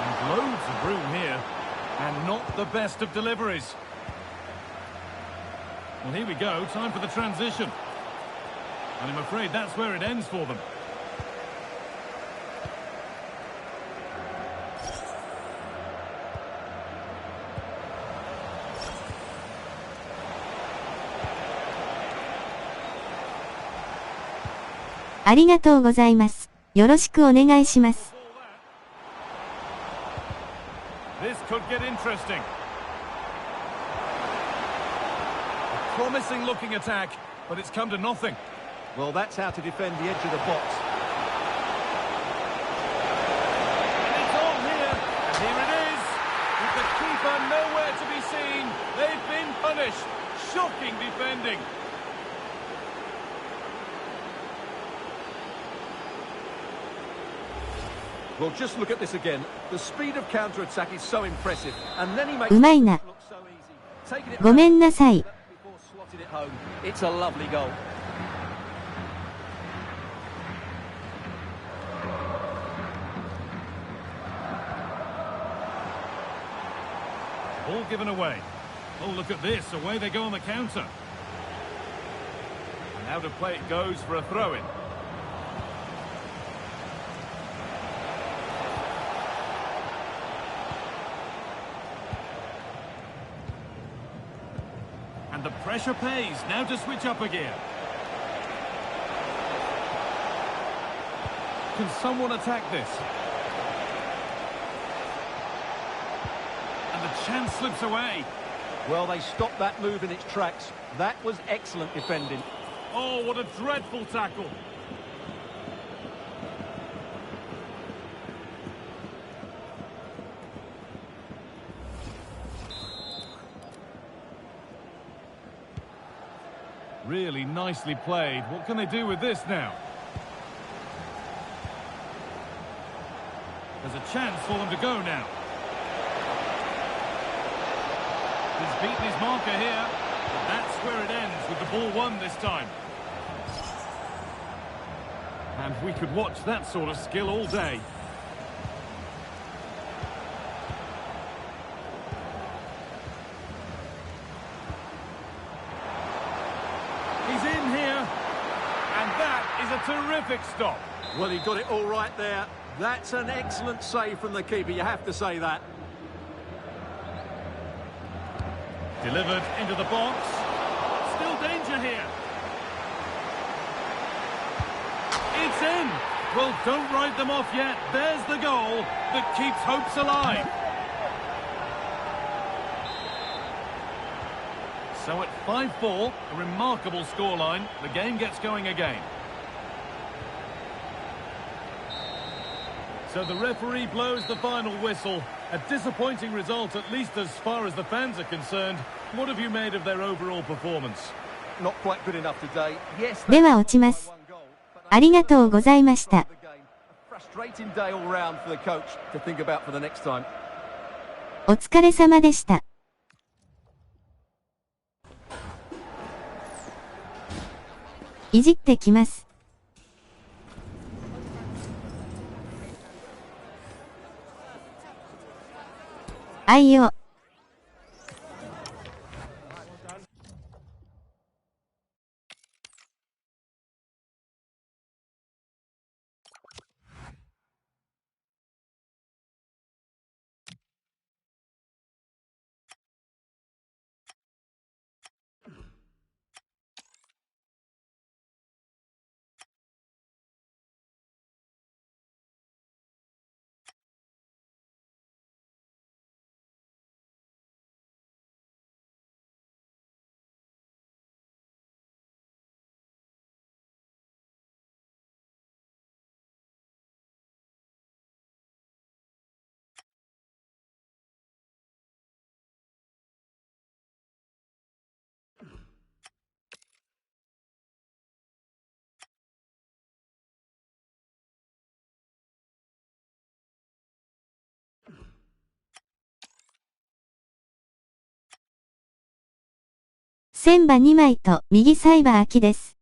And loads of room here, and not the best of deliveries. Well, here we go, time for the transition. And I'm afraid that's where it ends for them.「ありがとうございます。よろしくお願いします。」 This could get interesting. A promising looking attack, but it's come to nothing. Well, that's how to defend the edge of the box. And it's on here, and here it is. With the keeper nowhere to be seen, they've been punished. Shocking defending. Well, just look at this again. The speed of counter-attack is so impressive. And then he makes うまいな。 it look so easy. Taking it ごめんなさい。 before slotting it home. It's a lovely goal. Ball given away. Oh, look at this. Away they go on the counter. And out of play it goes for a throw-in. And And the pressure pays. Now to switch up a gear. Can someone attack this? And the chance slips away. Well, they stopped that move in its tracks. That was excellent defending. Oh, what a dreadful tackle. Really nicely played. What can they do with this now? There's a chance for them to go now. He's beaten his marker here, but that's where it ends with the ball won this time. And we could watch that sort of skill all day. He's in here, and that is a terrific stop. Well, he got it all right there. That's an excellent save from the keeper, you have to say that. Delivered into the box. Still danger here. It's in. Well, don't write them off yet. There's the goal that keeps hopes alive. So at 5-4, a remarkable scoreline. The game gets going again. So the referee blows the final whistle. A disappointing result, at least as far as the fans are concerned. What have you made of their overall performance? Not quite good enough today. Yes. では落ちます。ありがとうございました。Frustrating day all round for the coach to think about for the next time. お疲れ様でした。いじってきます。あいよ。千羽2枚と右サイバー空きです。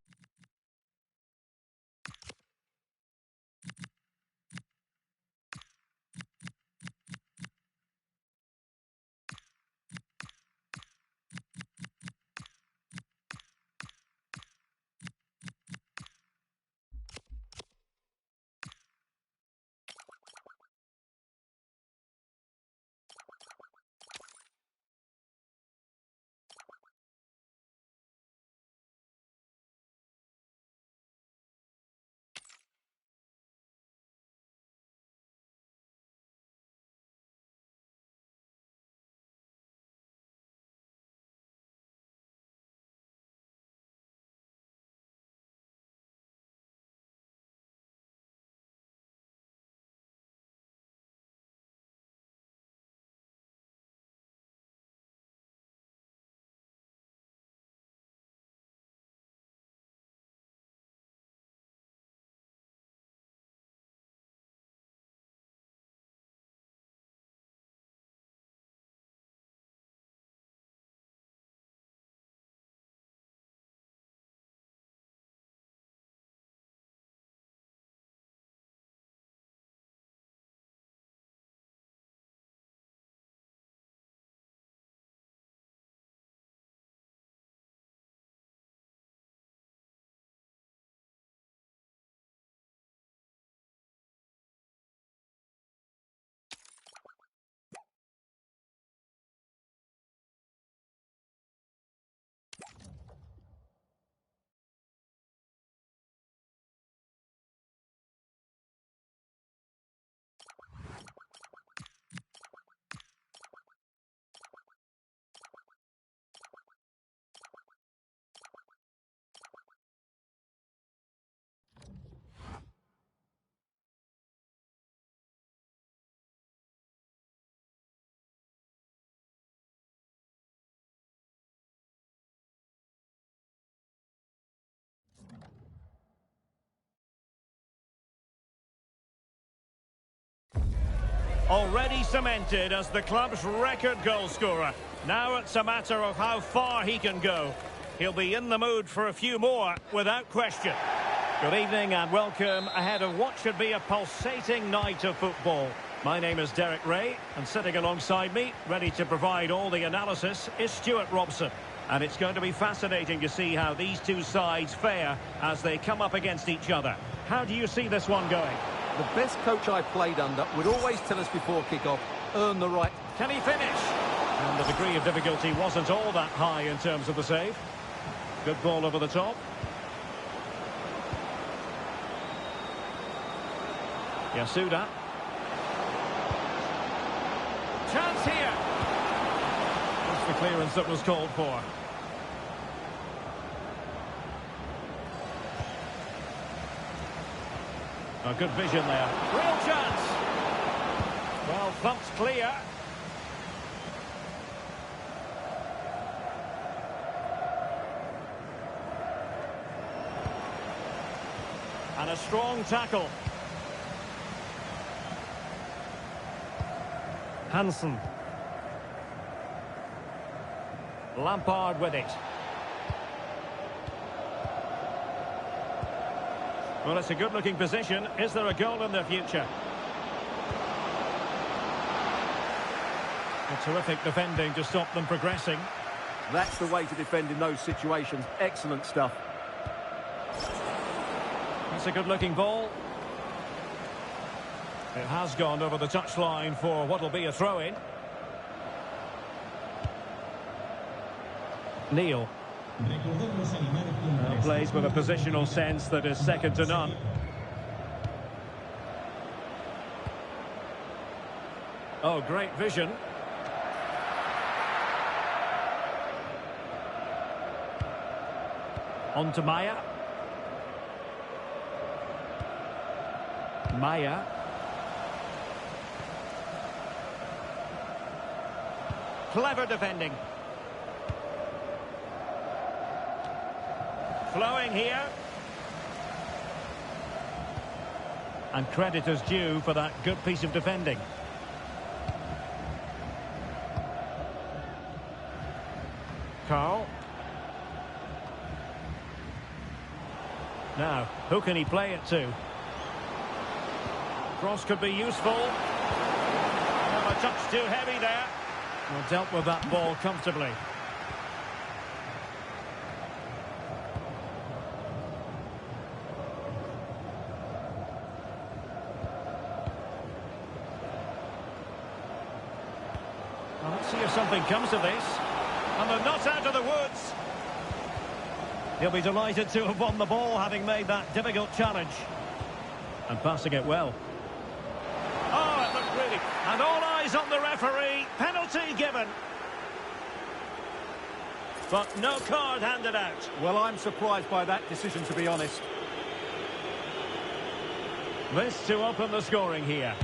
already cemented as the club's record goal scorer. Now it's a matter of how far he can go. He'll be in the mood for a few more, without question. Good evening and welcome ahead of what should be a pulsating night of football. My name is Derek Ray, and sitting alongside me, ready to provide all the analysis, is Stuart Robson. And it's going to be fascinating to see how these two sides fare as they come up against each other. How do you see this one going? The best coach I played under would always tell us before kick-off, earn the right. Can he finish? And the degree of difficulty wasn't all that high in terms of the save. Good ball over the top. Yasuda. Chance here. That's the clearance that was called for. A good vision there. Real chance. Well, thumped clear. And a strong tackle. Hansen. Lampard with it. Well, it's a good-looking position. Is there a goal in the future? A terrific defending to stop them progressing. That's the way to defend in those situations. Excellent stuff. That's a good-looking ball. It has gone over the touchline for what will be a throw-in. Neil. Plays with a positional sense that is second to none. Oh, great vision. On to Maya. Maya. Clever defending. Flowing here. And credit is due for that good piece of defending. Carl. Now, who can he play it to? Cross could be useful. Not a touch too heavy there. Well, dealt with that ball comfortably. Well, let's see if something comes of this. And they're not out of the woods. He'll be delighted to have won the ball, having made that difficult challenge. And passing it well. Oh, it looked really... And all eyes on the referee. Penalty given. But no card handed out. Well, I'm surprised by that decision, to be honest. This to open the scoring here.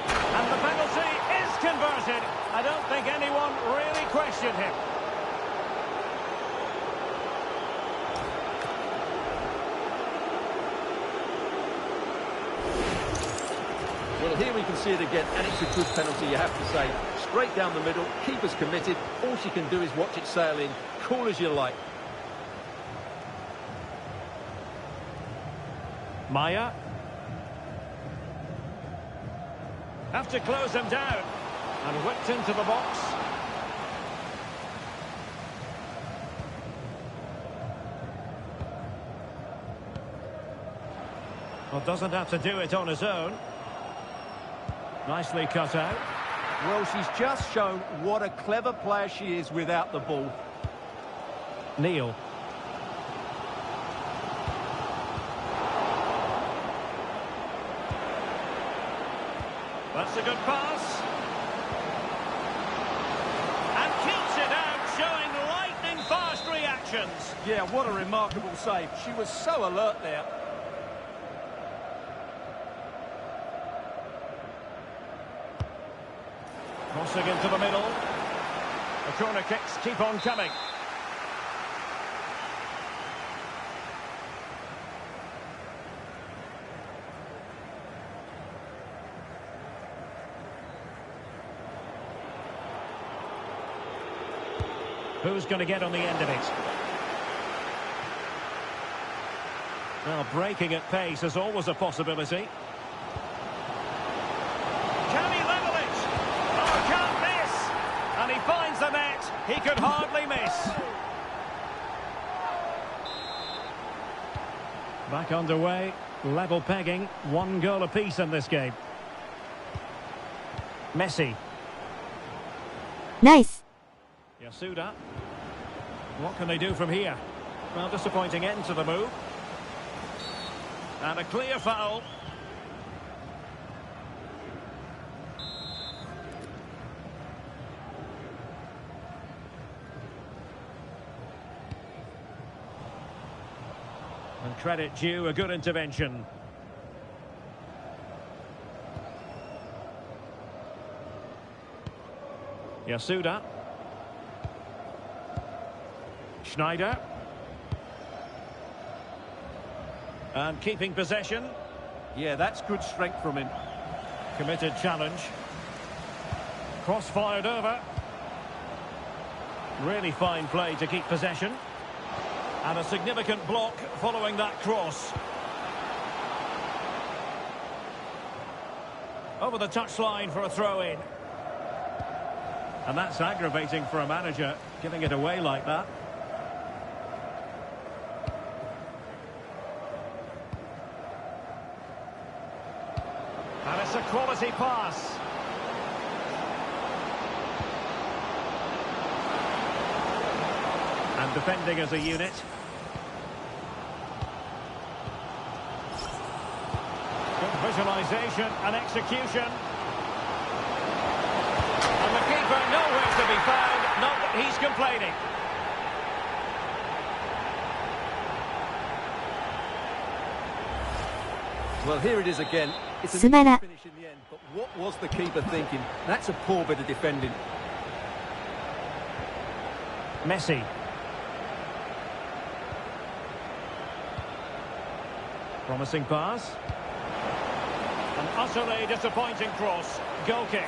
And the penalty is converted. I don't think anyone really questioned him. Well, here we can see it again, and it's a good penalty, you have to say. Straight down the middle, keeper's committed. All she can do is watch it sail in. Cool as you like. Maya. Have to close him down. And whipped into the box. Well, doesn't have to do it on his own. Nicely cut out. Well, she's just shown what a clever player she is without the ball. Neil. That's a good pass. And keeps it out, showing lightning-fast reactions. Yeah, what a remarkable save. She was so alert there. Crossing into the middle. The corner kicks keep on coming. Who's going to get on the end of it? Well, breaking at pace is always a possibility. Can he level it? Oh, can't miss! And he finds the net. He could hardly miss. Back underway. Level pegging. 1 goal apiece in this game. Messi. Nice. Yasuda. What can they do from here? Well, disappointing end to the move. And a clear foul. And credit due, a good intervention. Yasuda. Schneider. And keeping possession. Yeah, that's good strength from him. Committed challenge. Cross fired over. Really fine play to keep possession. And a significant block following that cross. Over the touchline for a throw-in. And that's aggravating for a manager, giving it away like that. And it's a quality pass. And defending as a unit. Good visualisation and execution. And the keeper nowhere to be found, not that he's complaining. Well, here it is again. It's a Sumara. finish in the end, but what was the keeper thinking? That's a poor bit of defending. Messi. Promising pass. An utterly disappointing cross. Goal kick.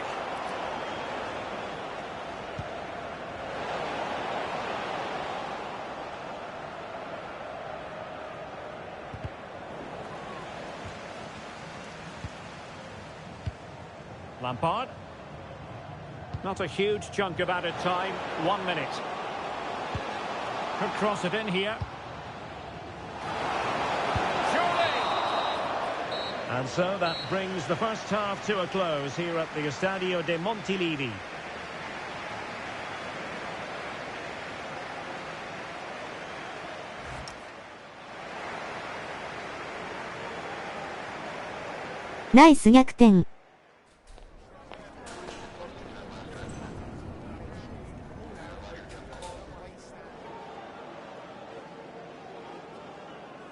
Lampard. Not a huge chunk of added time. 1 minute. Could cross it in here. Surely! And so that brings the first half to a close here at the Estadio de Montilivi. Nice 逆転。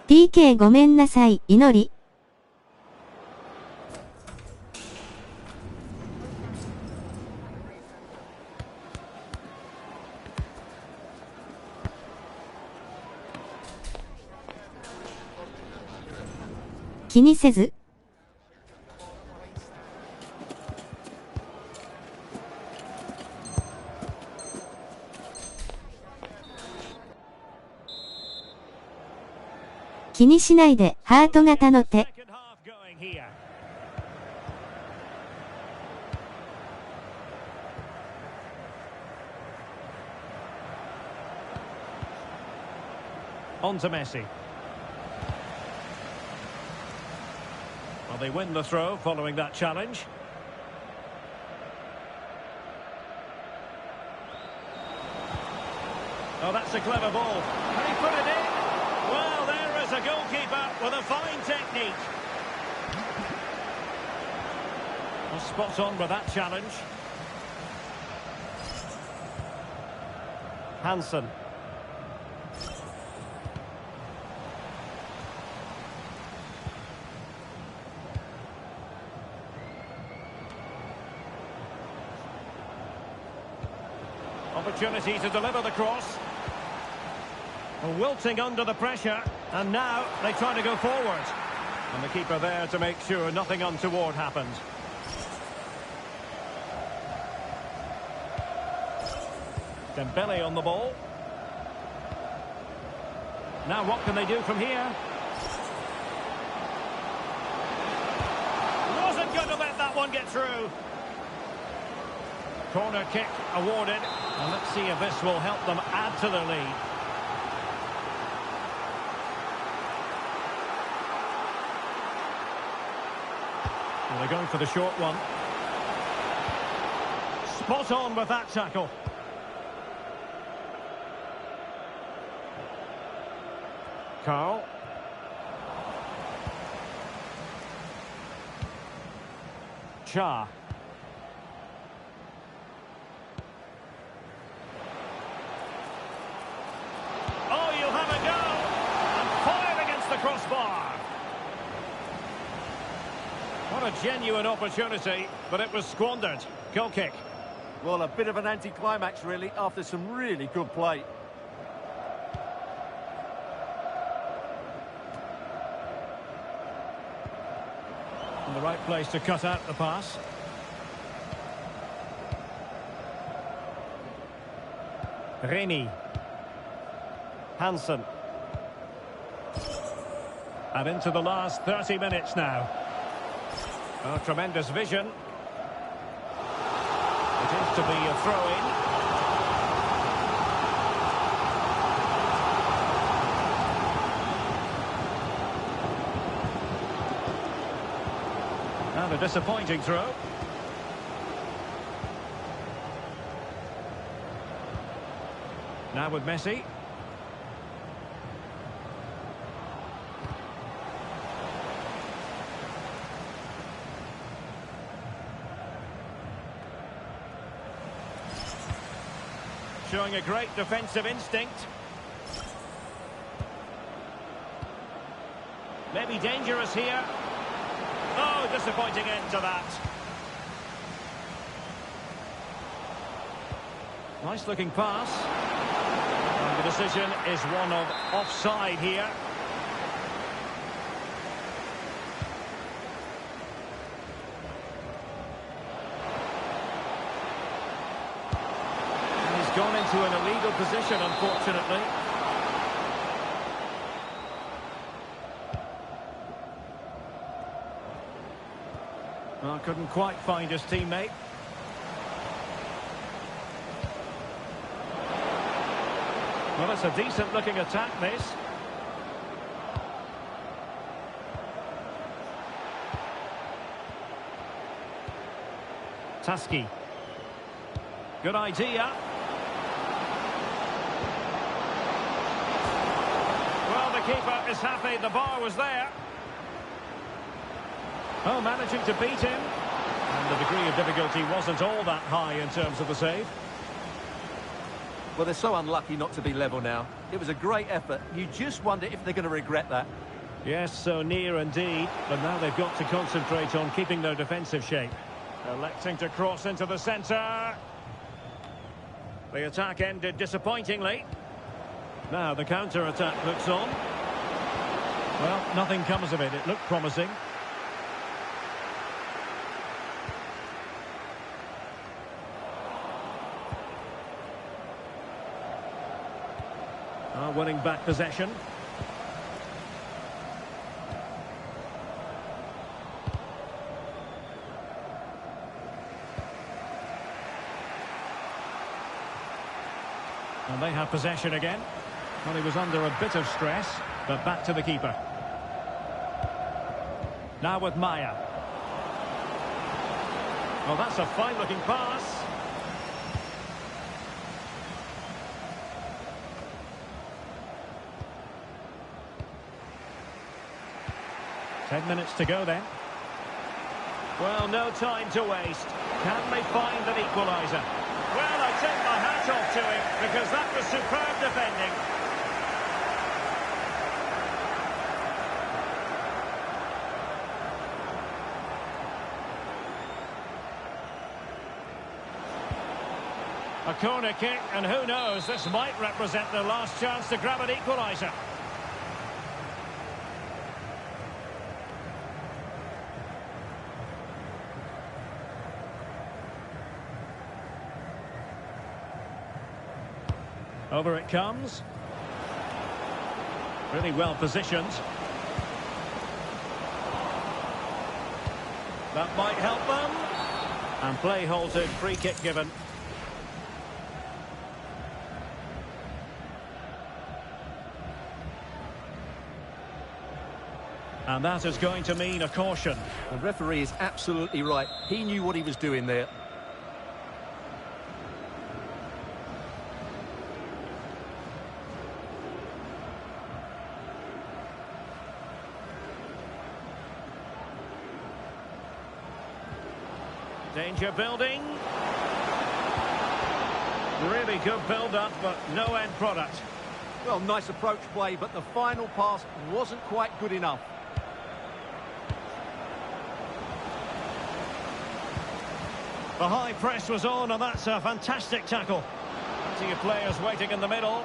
PK ごめんなさい、祈り。気にせず。気にしないで、ハート型の手。On to Messi. Well, they win the throw following that challenge. Oh, that's a clever ball. Can he put it in? Well, there is a goalkeeper with a fine technique. Well, spot on with that challenge. Hansen. Opportunity to deliver the cross. Wilting under the pressure, and now they try to go forward. And the keeper there to make sure nothing untoward happens. Dembele on the ball. Now what can they do from here? Wasn't going to let that one get through. Corner kick awarded. And let's see if this will help them add to their lead. Well, they're going for the short one. Spot on with that tackle. Carl. Cha. Oh, you'll have a go. And fired against the crossbar. What a genuine opportunity, but it was squandered. Goal kick. Well, a bit of an anticlimax, really, after some really good play. In the right place to cut out the pass. Reni. Hansen. And into the last 30 minutes now. Oh, tremendous vision. It is to be a throw-in. And a disappointing throw. Now with Messi. Showing a great defensive instinct. Maybe dangerous here. Oh, disappointing end to that. Nice looking pass. And the decision is one of offside here. Gone into an illegal position, unfortunately. Well, couldn't quite find his teammate. Well, it's a decent-looking attack, this. Taski. Good idea. Keeper is happy the bar was there. Oh, managing to beat him. And the degree of difficulty wasn't all that high in terms of the save. Well, they're so unlucky not to be level now. It was a great effort. You just wonder if they're going to regret that. Yes, so near indeed. But now they've got to concentrate on keeping their defensive shape. Electing to cross into the centre. The attack ended disappointingly. Now the counter-attack looks on. Well, nothing comes of it. It looked promising. Winning back possession. And they have possession again. Well, he was under a bit of stress, but back to the keeper. Now with Maya. Well, that's a fine-looking pass. Ten minutes to go then. Well, no time to waste. Can they find an equaliser? Well, I take my hat off to him because that was superb defending. A corner kick, and who knows, this might represent their last chance to grab an equaliser. Over it comes. Really well positioned. That might help them. And play halted, free kick given. And that is going to mean a caution. The referee is absolutely right. He knew what he was doing there. Danger building. Really good build-up, but no end product. Well, nice approach play, but the final pass wasn't quite good enough. The high press was on, and that's a fantastic tackle. Plenty of players waiting in the middle.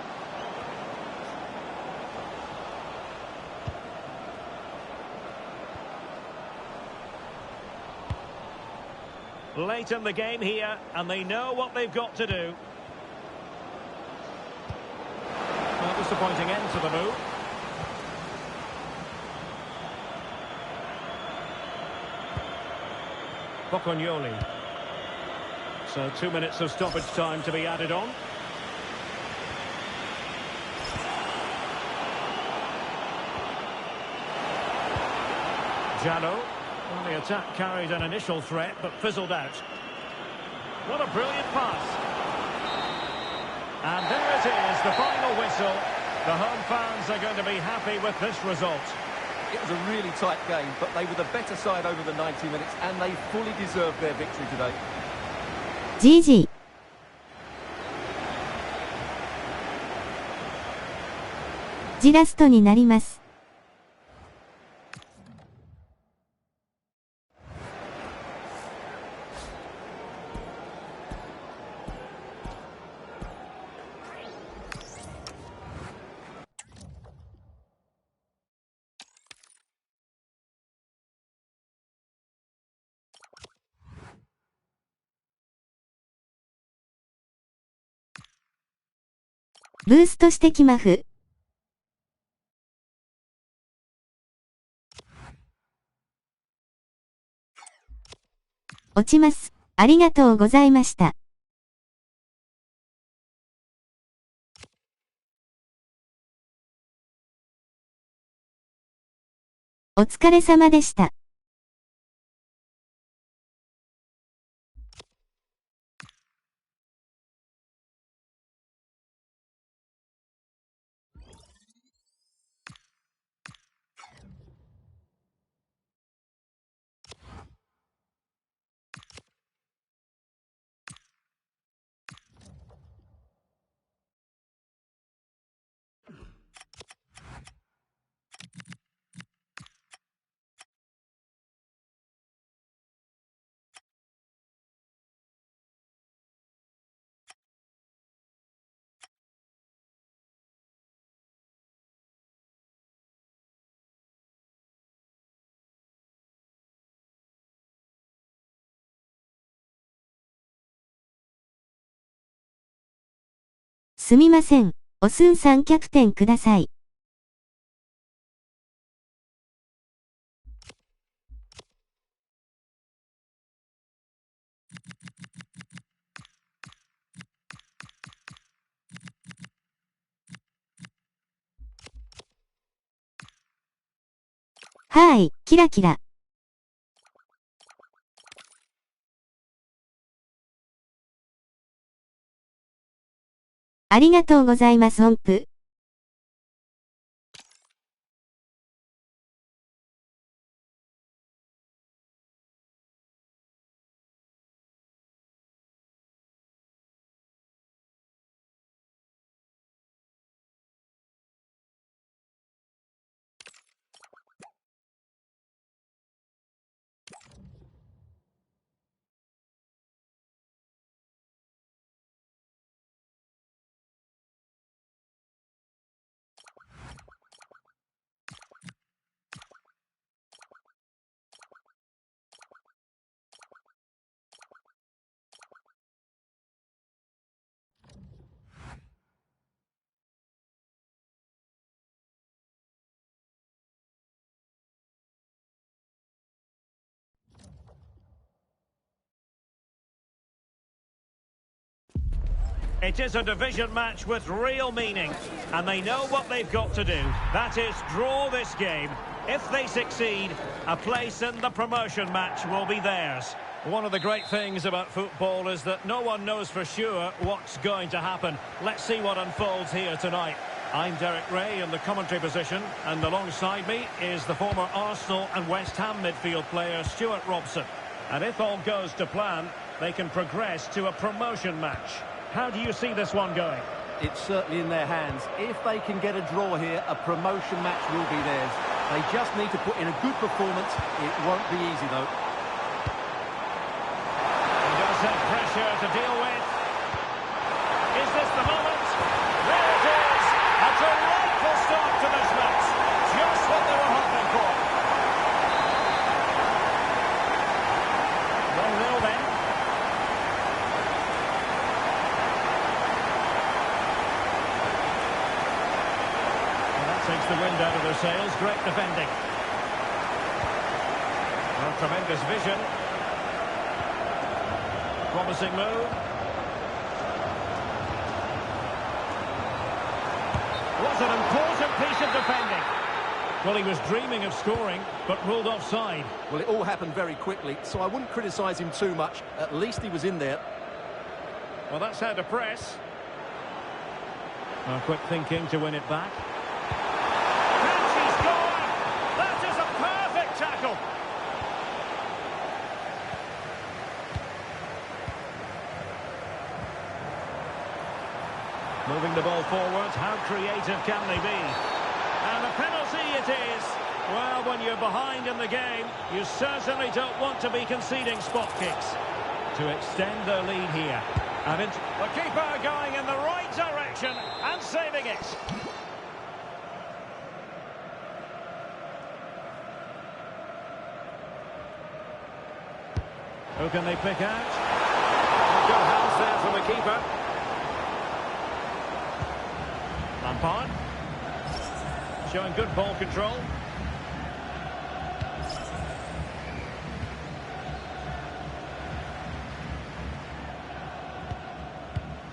Late in the game here, and they know what they've got to do. Well, disappointing end to the move. Boccognoli. So 2 minutes of stoppage time to be added on. Jano. Well, the attack carried an initial threat, but fizzled out. What a brilliant pass. And there it is, the final whistle. The home fans are going to be happy with this result. It was a really tight game, but they were the better side over the 90 minutes, and they fully deserved their victory today. GG。ジラストになります。ブーストしてきまふ。落ちます。ありがとうございました。お疲れ様でした。すみません。おすんさんキャプテンください。はーい、キラキラ。ありがとうございます音符。It is a division match with real meaning, and they know what they've got to do. That is, draw this game. If they succeed, a place in the promotion match will be theirs. One of the great things about football is that no one knows for sure what's going to happen. Let's see what unfolds here tonight. I'm Derek Ray in the commentary position, and alongside me is the former Arsenal and West Ham midfield player Stuart Robson. And if all goes to plan, they can progress to a promotion match. How do you see this one going? It's certainly in their hands. If they can get a draw here, a promotion match will be theirs. They just need to put in a good performance. It won't be easy, though. He does have pressure to deal with. Is this the moment? There it is! A delightful start to this match. Just what they were hoping for. 1-0 then. Takes the wind out of their sails. Great defending. Well, tremendous vision. Promising move. What an important piece of defending. Well, he was dreaming of scoring, but ruled offside. Well, it all happened very quickly, so I wouldn't criticise him too much. At least he was in there. Well, that's how to press. Well, quick thinking to win it back. Tackle. Moving the ball forward, how creative can they be? And a penalty it is. Well, when you're behind in the game, you certainly don't want to be conceding spot kicks. To extend their lead here. And the keeper going in the right direction and saving it. Who can they pick out? Good hands there from the keeper. Lampard. Showing good ball control.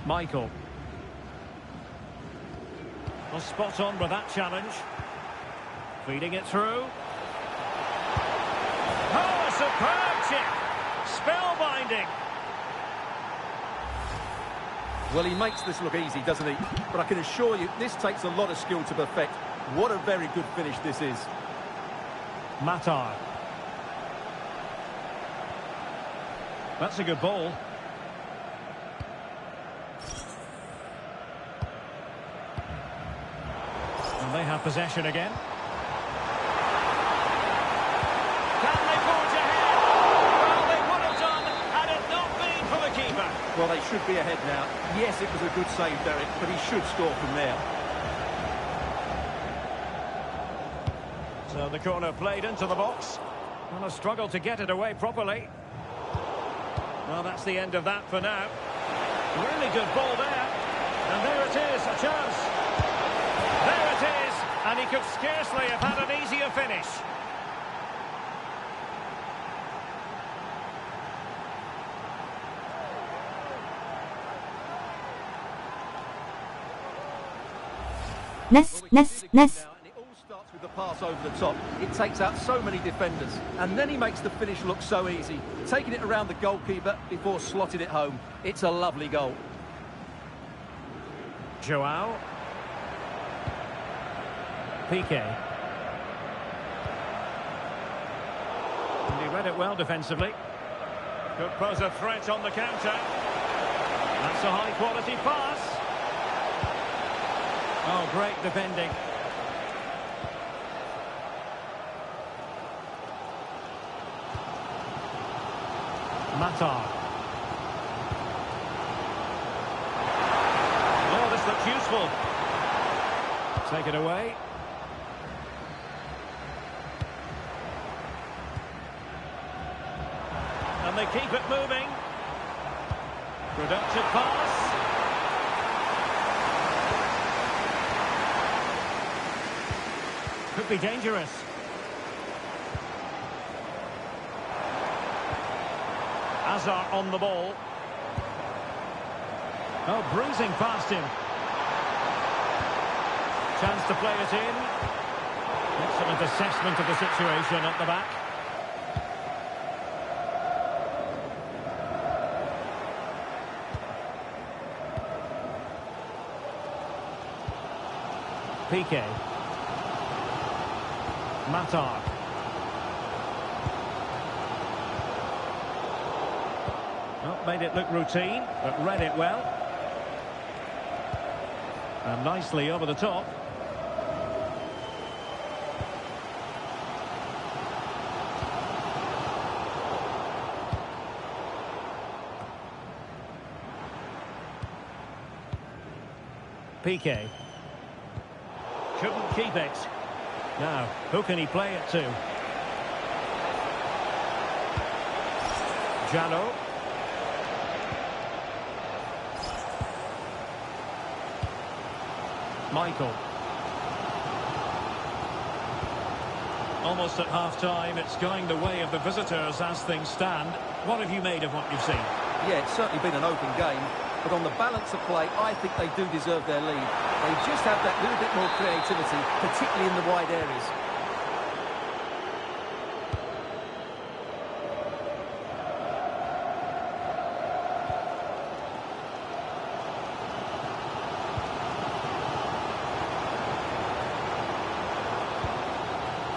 Michael. Well, spot on with that challenge. Feeding it through. Oh, a superb chip. Spellbinding. Well, he makes this look easy, doesn't he? But I can assure you, this takes a lot of skill to perfect. What a very good finish this is. Matar. That's a good ball. And they have possession again. Well, they should be ahead now. Yes, it was a good save, Derek, but he should score from there. So the corner played into the box. Well, a struggle to get it away properly. Well, that's the end of that for now. Really good ball there. And there it is, a chance. There it is, and he could scarcely have had an easier finish. Nas. It all starts with the pass over the top. It takes out so many defenders. And then he makes the finish look so easy. Taking it around the goalkeeper before slotting it home. It's a lovely goal. Joao. Piqué. And he read it well defensively. Could pose a threat on the counter. That's a high-quality pass. Oh, great defending. Matar. Oh, this looks useful. Take it away. And they keep it moving. Productive pass. Could be dangerous. Hazard on the ball. Oh, breezing past him. Chance to play it in. Excellent assessment of the situation at the back. Piqué. Matar. Not made it look routine, but read it well. And nicely over the top. Piqué. Couldn't keep it. Now, who can he play it to? Jallo. Michael. Almost at half-time, it's going the way of the visitors as things stand. What have you made of what you've seen? Yeah, it's certainly been an open game, but on the balance of play, I think they do deserve their lead. They just have that little bit more creativity, particularly in the wide areas.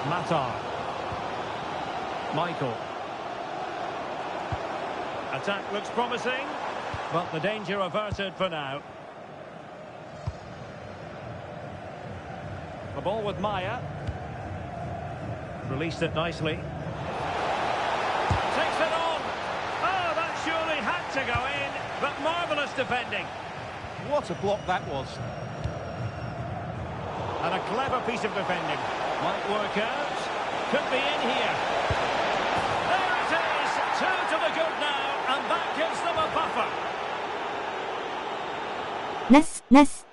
Matar. Michael. Attack looks promising, but the danger averted for now. The ball with Maya. Released it nicely. Takes it on. Oh, that surely had to go in, but marvellous defending. What a block that was. And a clever piece of defending. Might work out. Could be in here. There it is. 2 to the good now, and that gives them a buffer. Nice.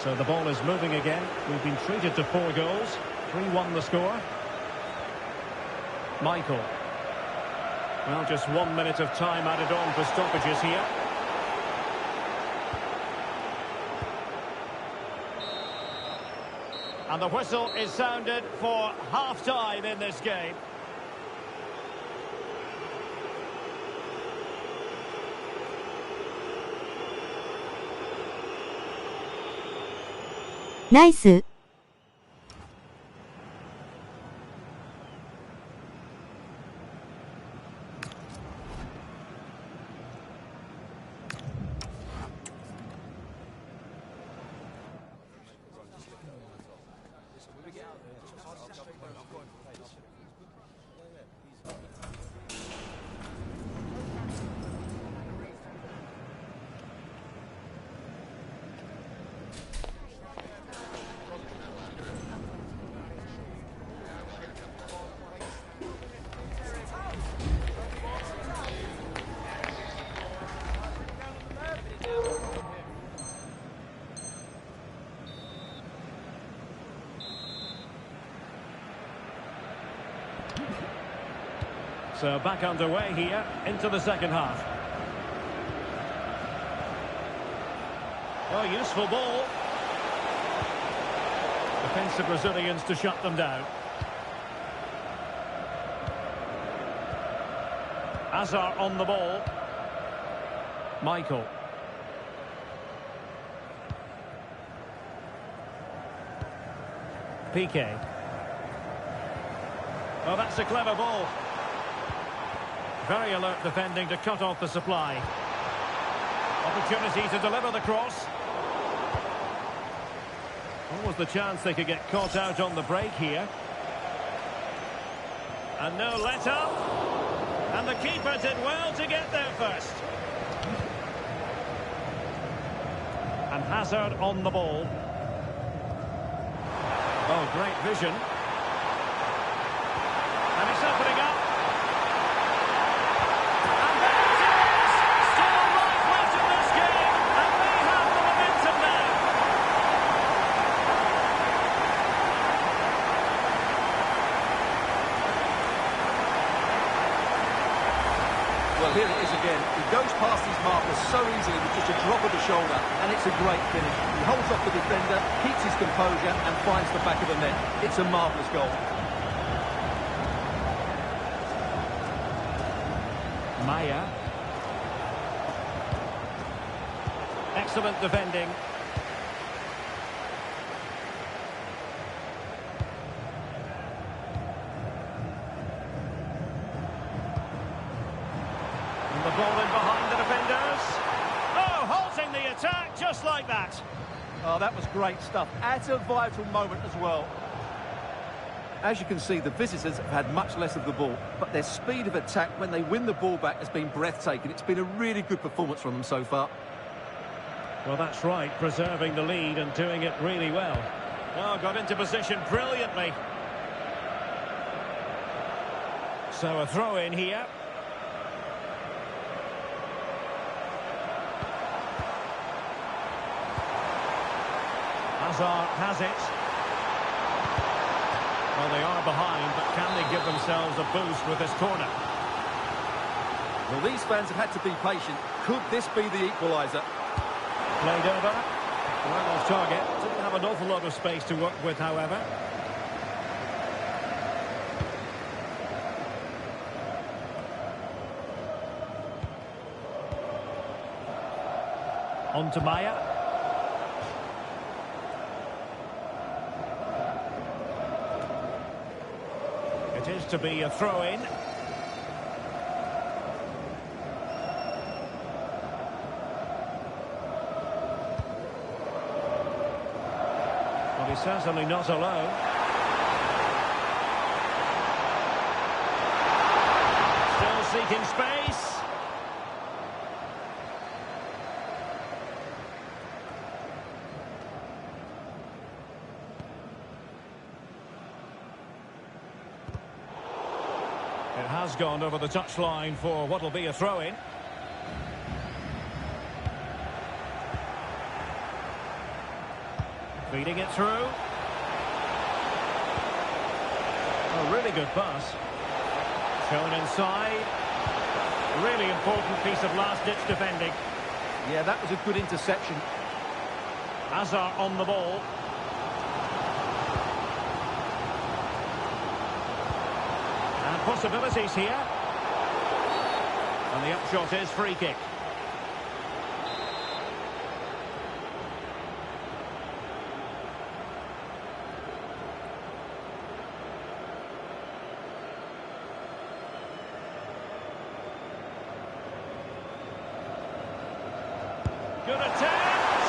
So the ball is moving again. We've been treated to 4 goals. 3-1 the score. Michael. Well, just 1 minute of time added on for stoppages here. And the whistle is sounded for half-time in this game. Nice. So back underway here into the second half. Oh, useful ball. Defensive Brazilians to shut them down. Hazard on the ball. Michael. Piqué. Oh, that's a clever ball. Very alert defending to cut off the supply. Opportunity to deliver the cross. What was the chance they could get caught out on the break here? And no let-up. And the keeper did well to get there first. And Hazard on the ball. Oh, great vision. And it's opening up. Well, here it is again. He goes past his marker so easily with just a drop of the shoulder, and it's a great finish. He holds off the defender, keeps his composure, and finds the back of the net. It's a marvellous goal. Maya. Excellent defending. And the ball in behind the defenders. Oh, halting the attack just like that. Oh, that was great stuff. At a vital moment as well. As you can see, the visitors have had much less of the ball, but their speed of attack when they win the ball back has been breathtaking. It's been a really good performance from them so far. Well, that's right, preserving the lead and doing it really well. Oh, got into position brilliantly. So a throw in here. Hazard has it. Well, they are behind, but can they give themselves a boost with this corner? Well, these fans have had to be patient. Could this be the equaliser? Played over. Well off target. Didn't have an awful lot of space to work with, however. On to Maya. It is to be a throw-in. Well, he's certainly not alone. Still seeking space. It has gone over the touchline for what will be a throw-in. Feeding it through. A really good pass. Shown inside. Really important piece of last-ditch defending. Yeah, that was a good interception. Hazard on the ball. And possibilities here. And the upshot is free kick. Good attempt!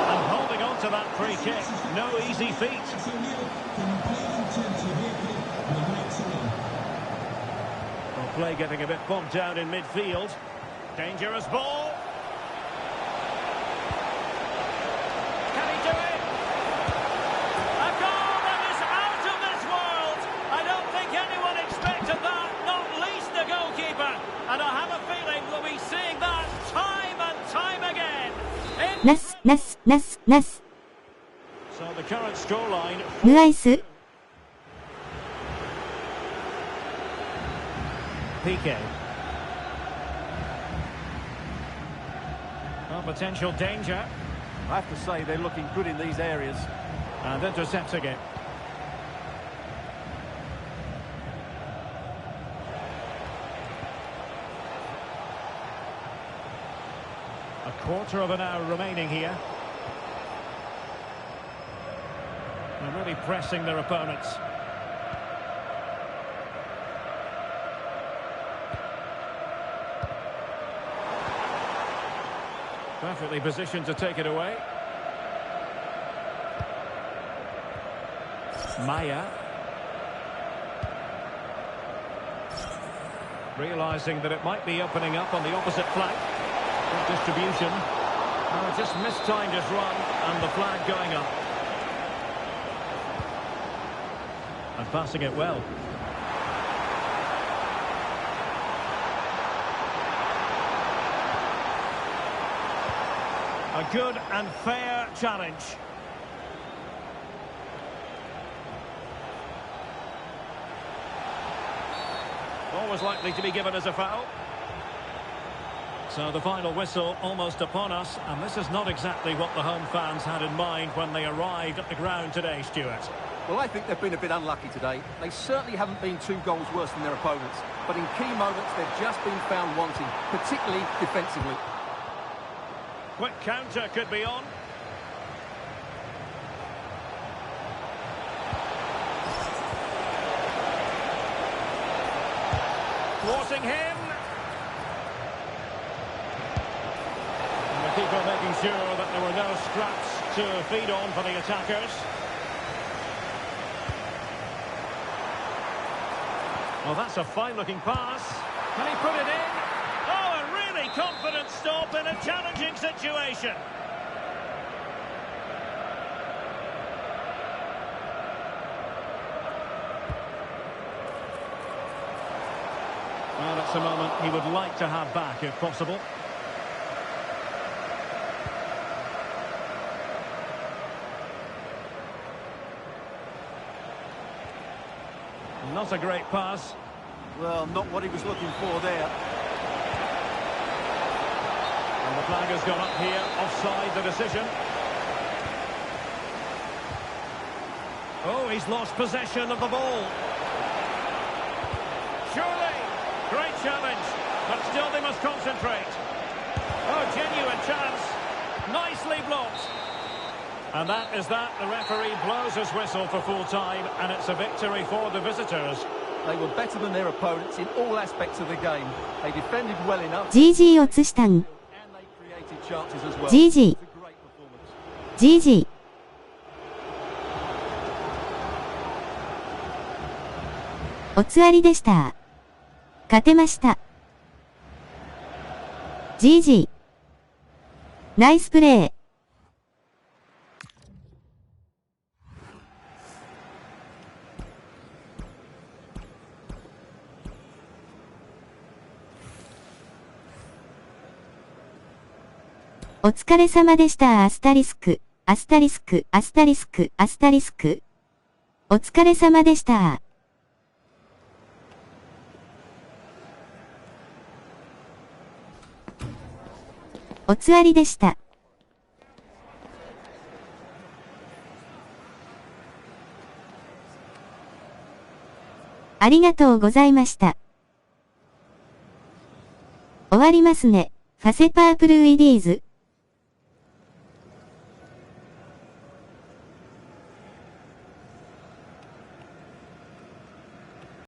And holding on to that free kick. No easy feat. Well, play getting a bit bogged down in midfield. Dangerous ball. Can he do it? A goal that is out of this world. I don't think anyone expected that, not least the goalkeeper. And I have a feeling we'll be seeing that time and time again. Nas. So the current scoreline. 無アイス PK. Well, potential danger. I have to say they're looking good in these areas. And intercepting it. A quarter of an hour remaining here. They're really pressing their opponents. Perfectly positioned to take it away. Maya. Realising that it might be opening up on the opposite flank. Good distribution. Oh, just mistimed his run and the flag going up. And passing it well. A good and fair challenge. Always likely to be given as a foul. So the final whistle almost upon us, and this is not exactly what the home fans had in mind when they arrived at the ground today, Stuart. Well, I think they've been a bit unlucky today. They certainly haven't been 2 goals worse than their opponents, but in key moments they've just been found wanting, particularly defensively. Quick counter could be on. Thwarting him. And the keeper making sure that there were no scraps to feed on for the attackers. Well, that's a fine-looking pass. Can he put it in? Oh, a really confident stop in a challenging situation. Well, it's a moment he would like to have back, if possible. Not a great pass. Well, not what he was looking for there. And the flag has gone up here, offside the decision. Oh, he's lost possession of the ball. Surely, great challenge, but still they must concentrate. Oh, genuine chance, nicely blocked. And that is that. The referee blows his whistle for full time, and it's a victory for the visitors. They were better than their opponents in all aspects of the game. They defended well enough. GG をつしたん。And they created chances as well. GG It's a great performance. GG おつわりでした。勝てました。GG ナイスプレー。お疲れ様でした。アスタリスク、アスタリスク、アスタリスク、アスタリスク。お疲れ様でした。おつわりでした。ありがとうございました。終わりますね。ファセパープルウィディーズ。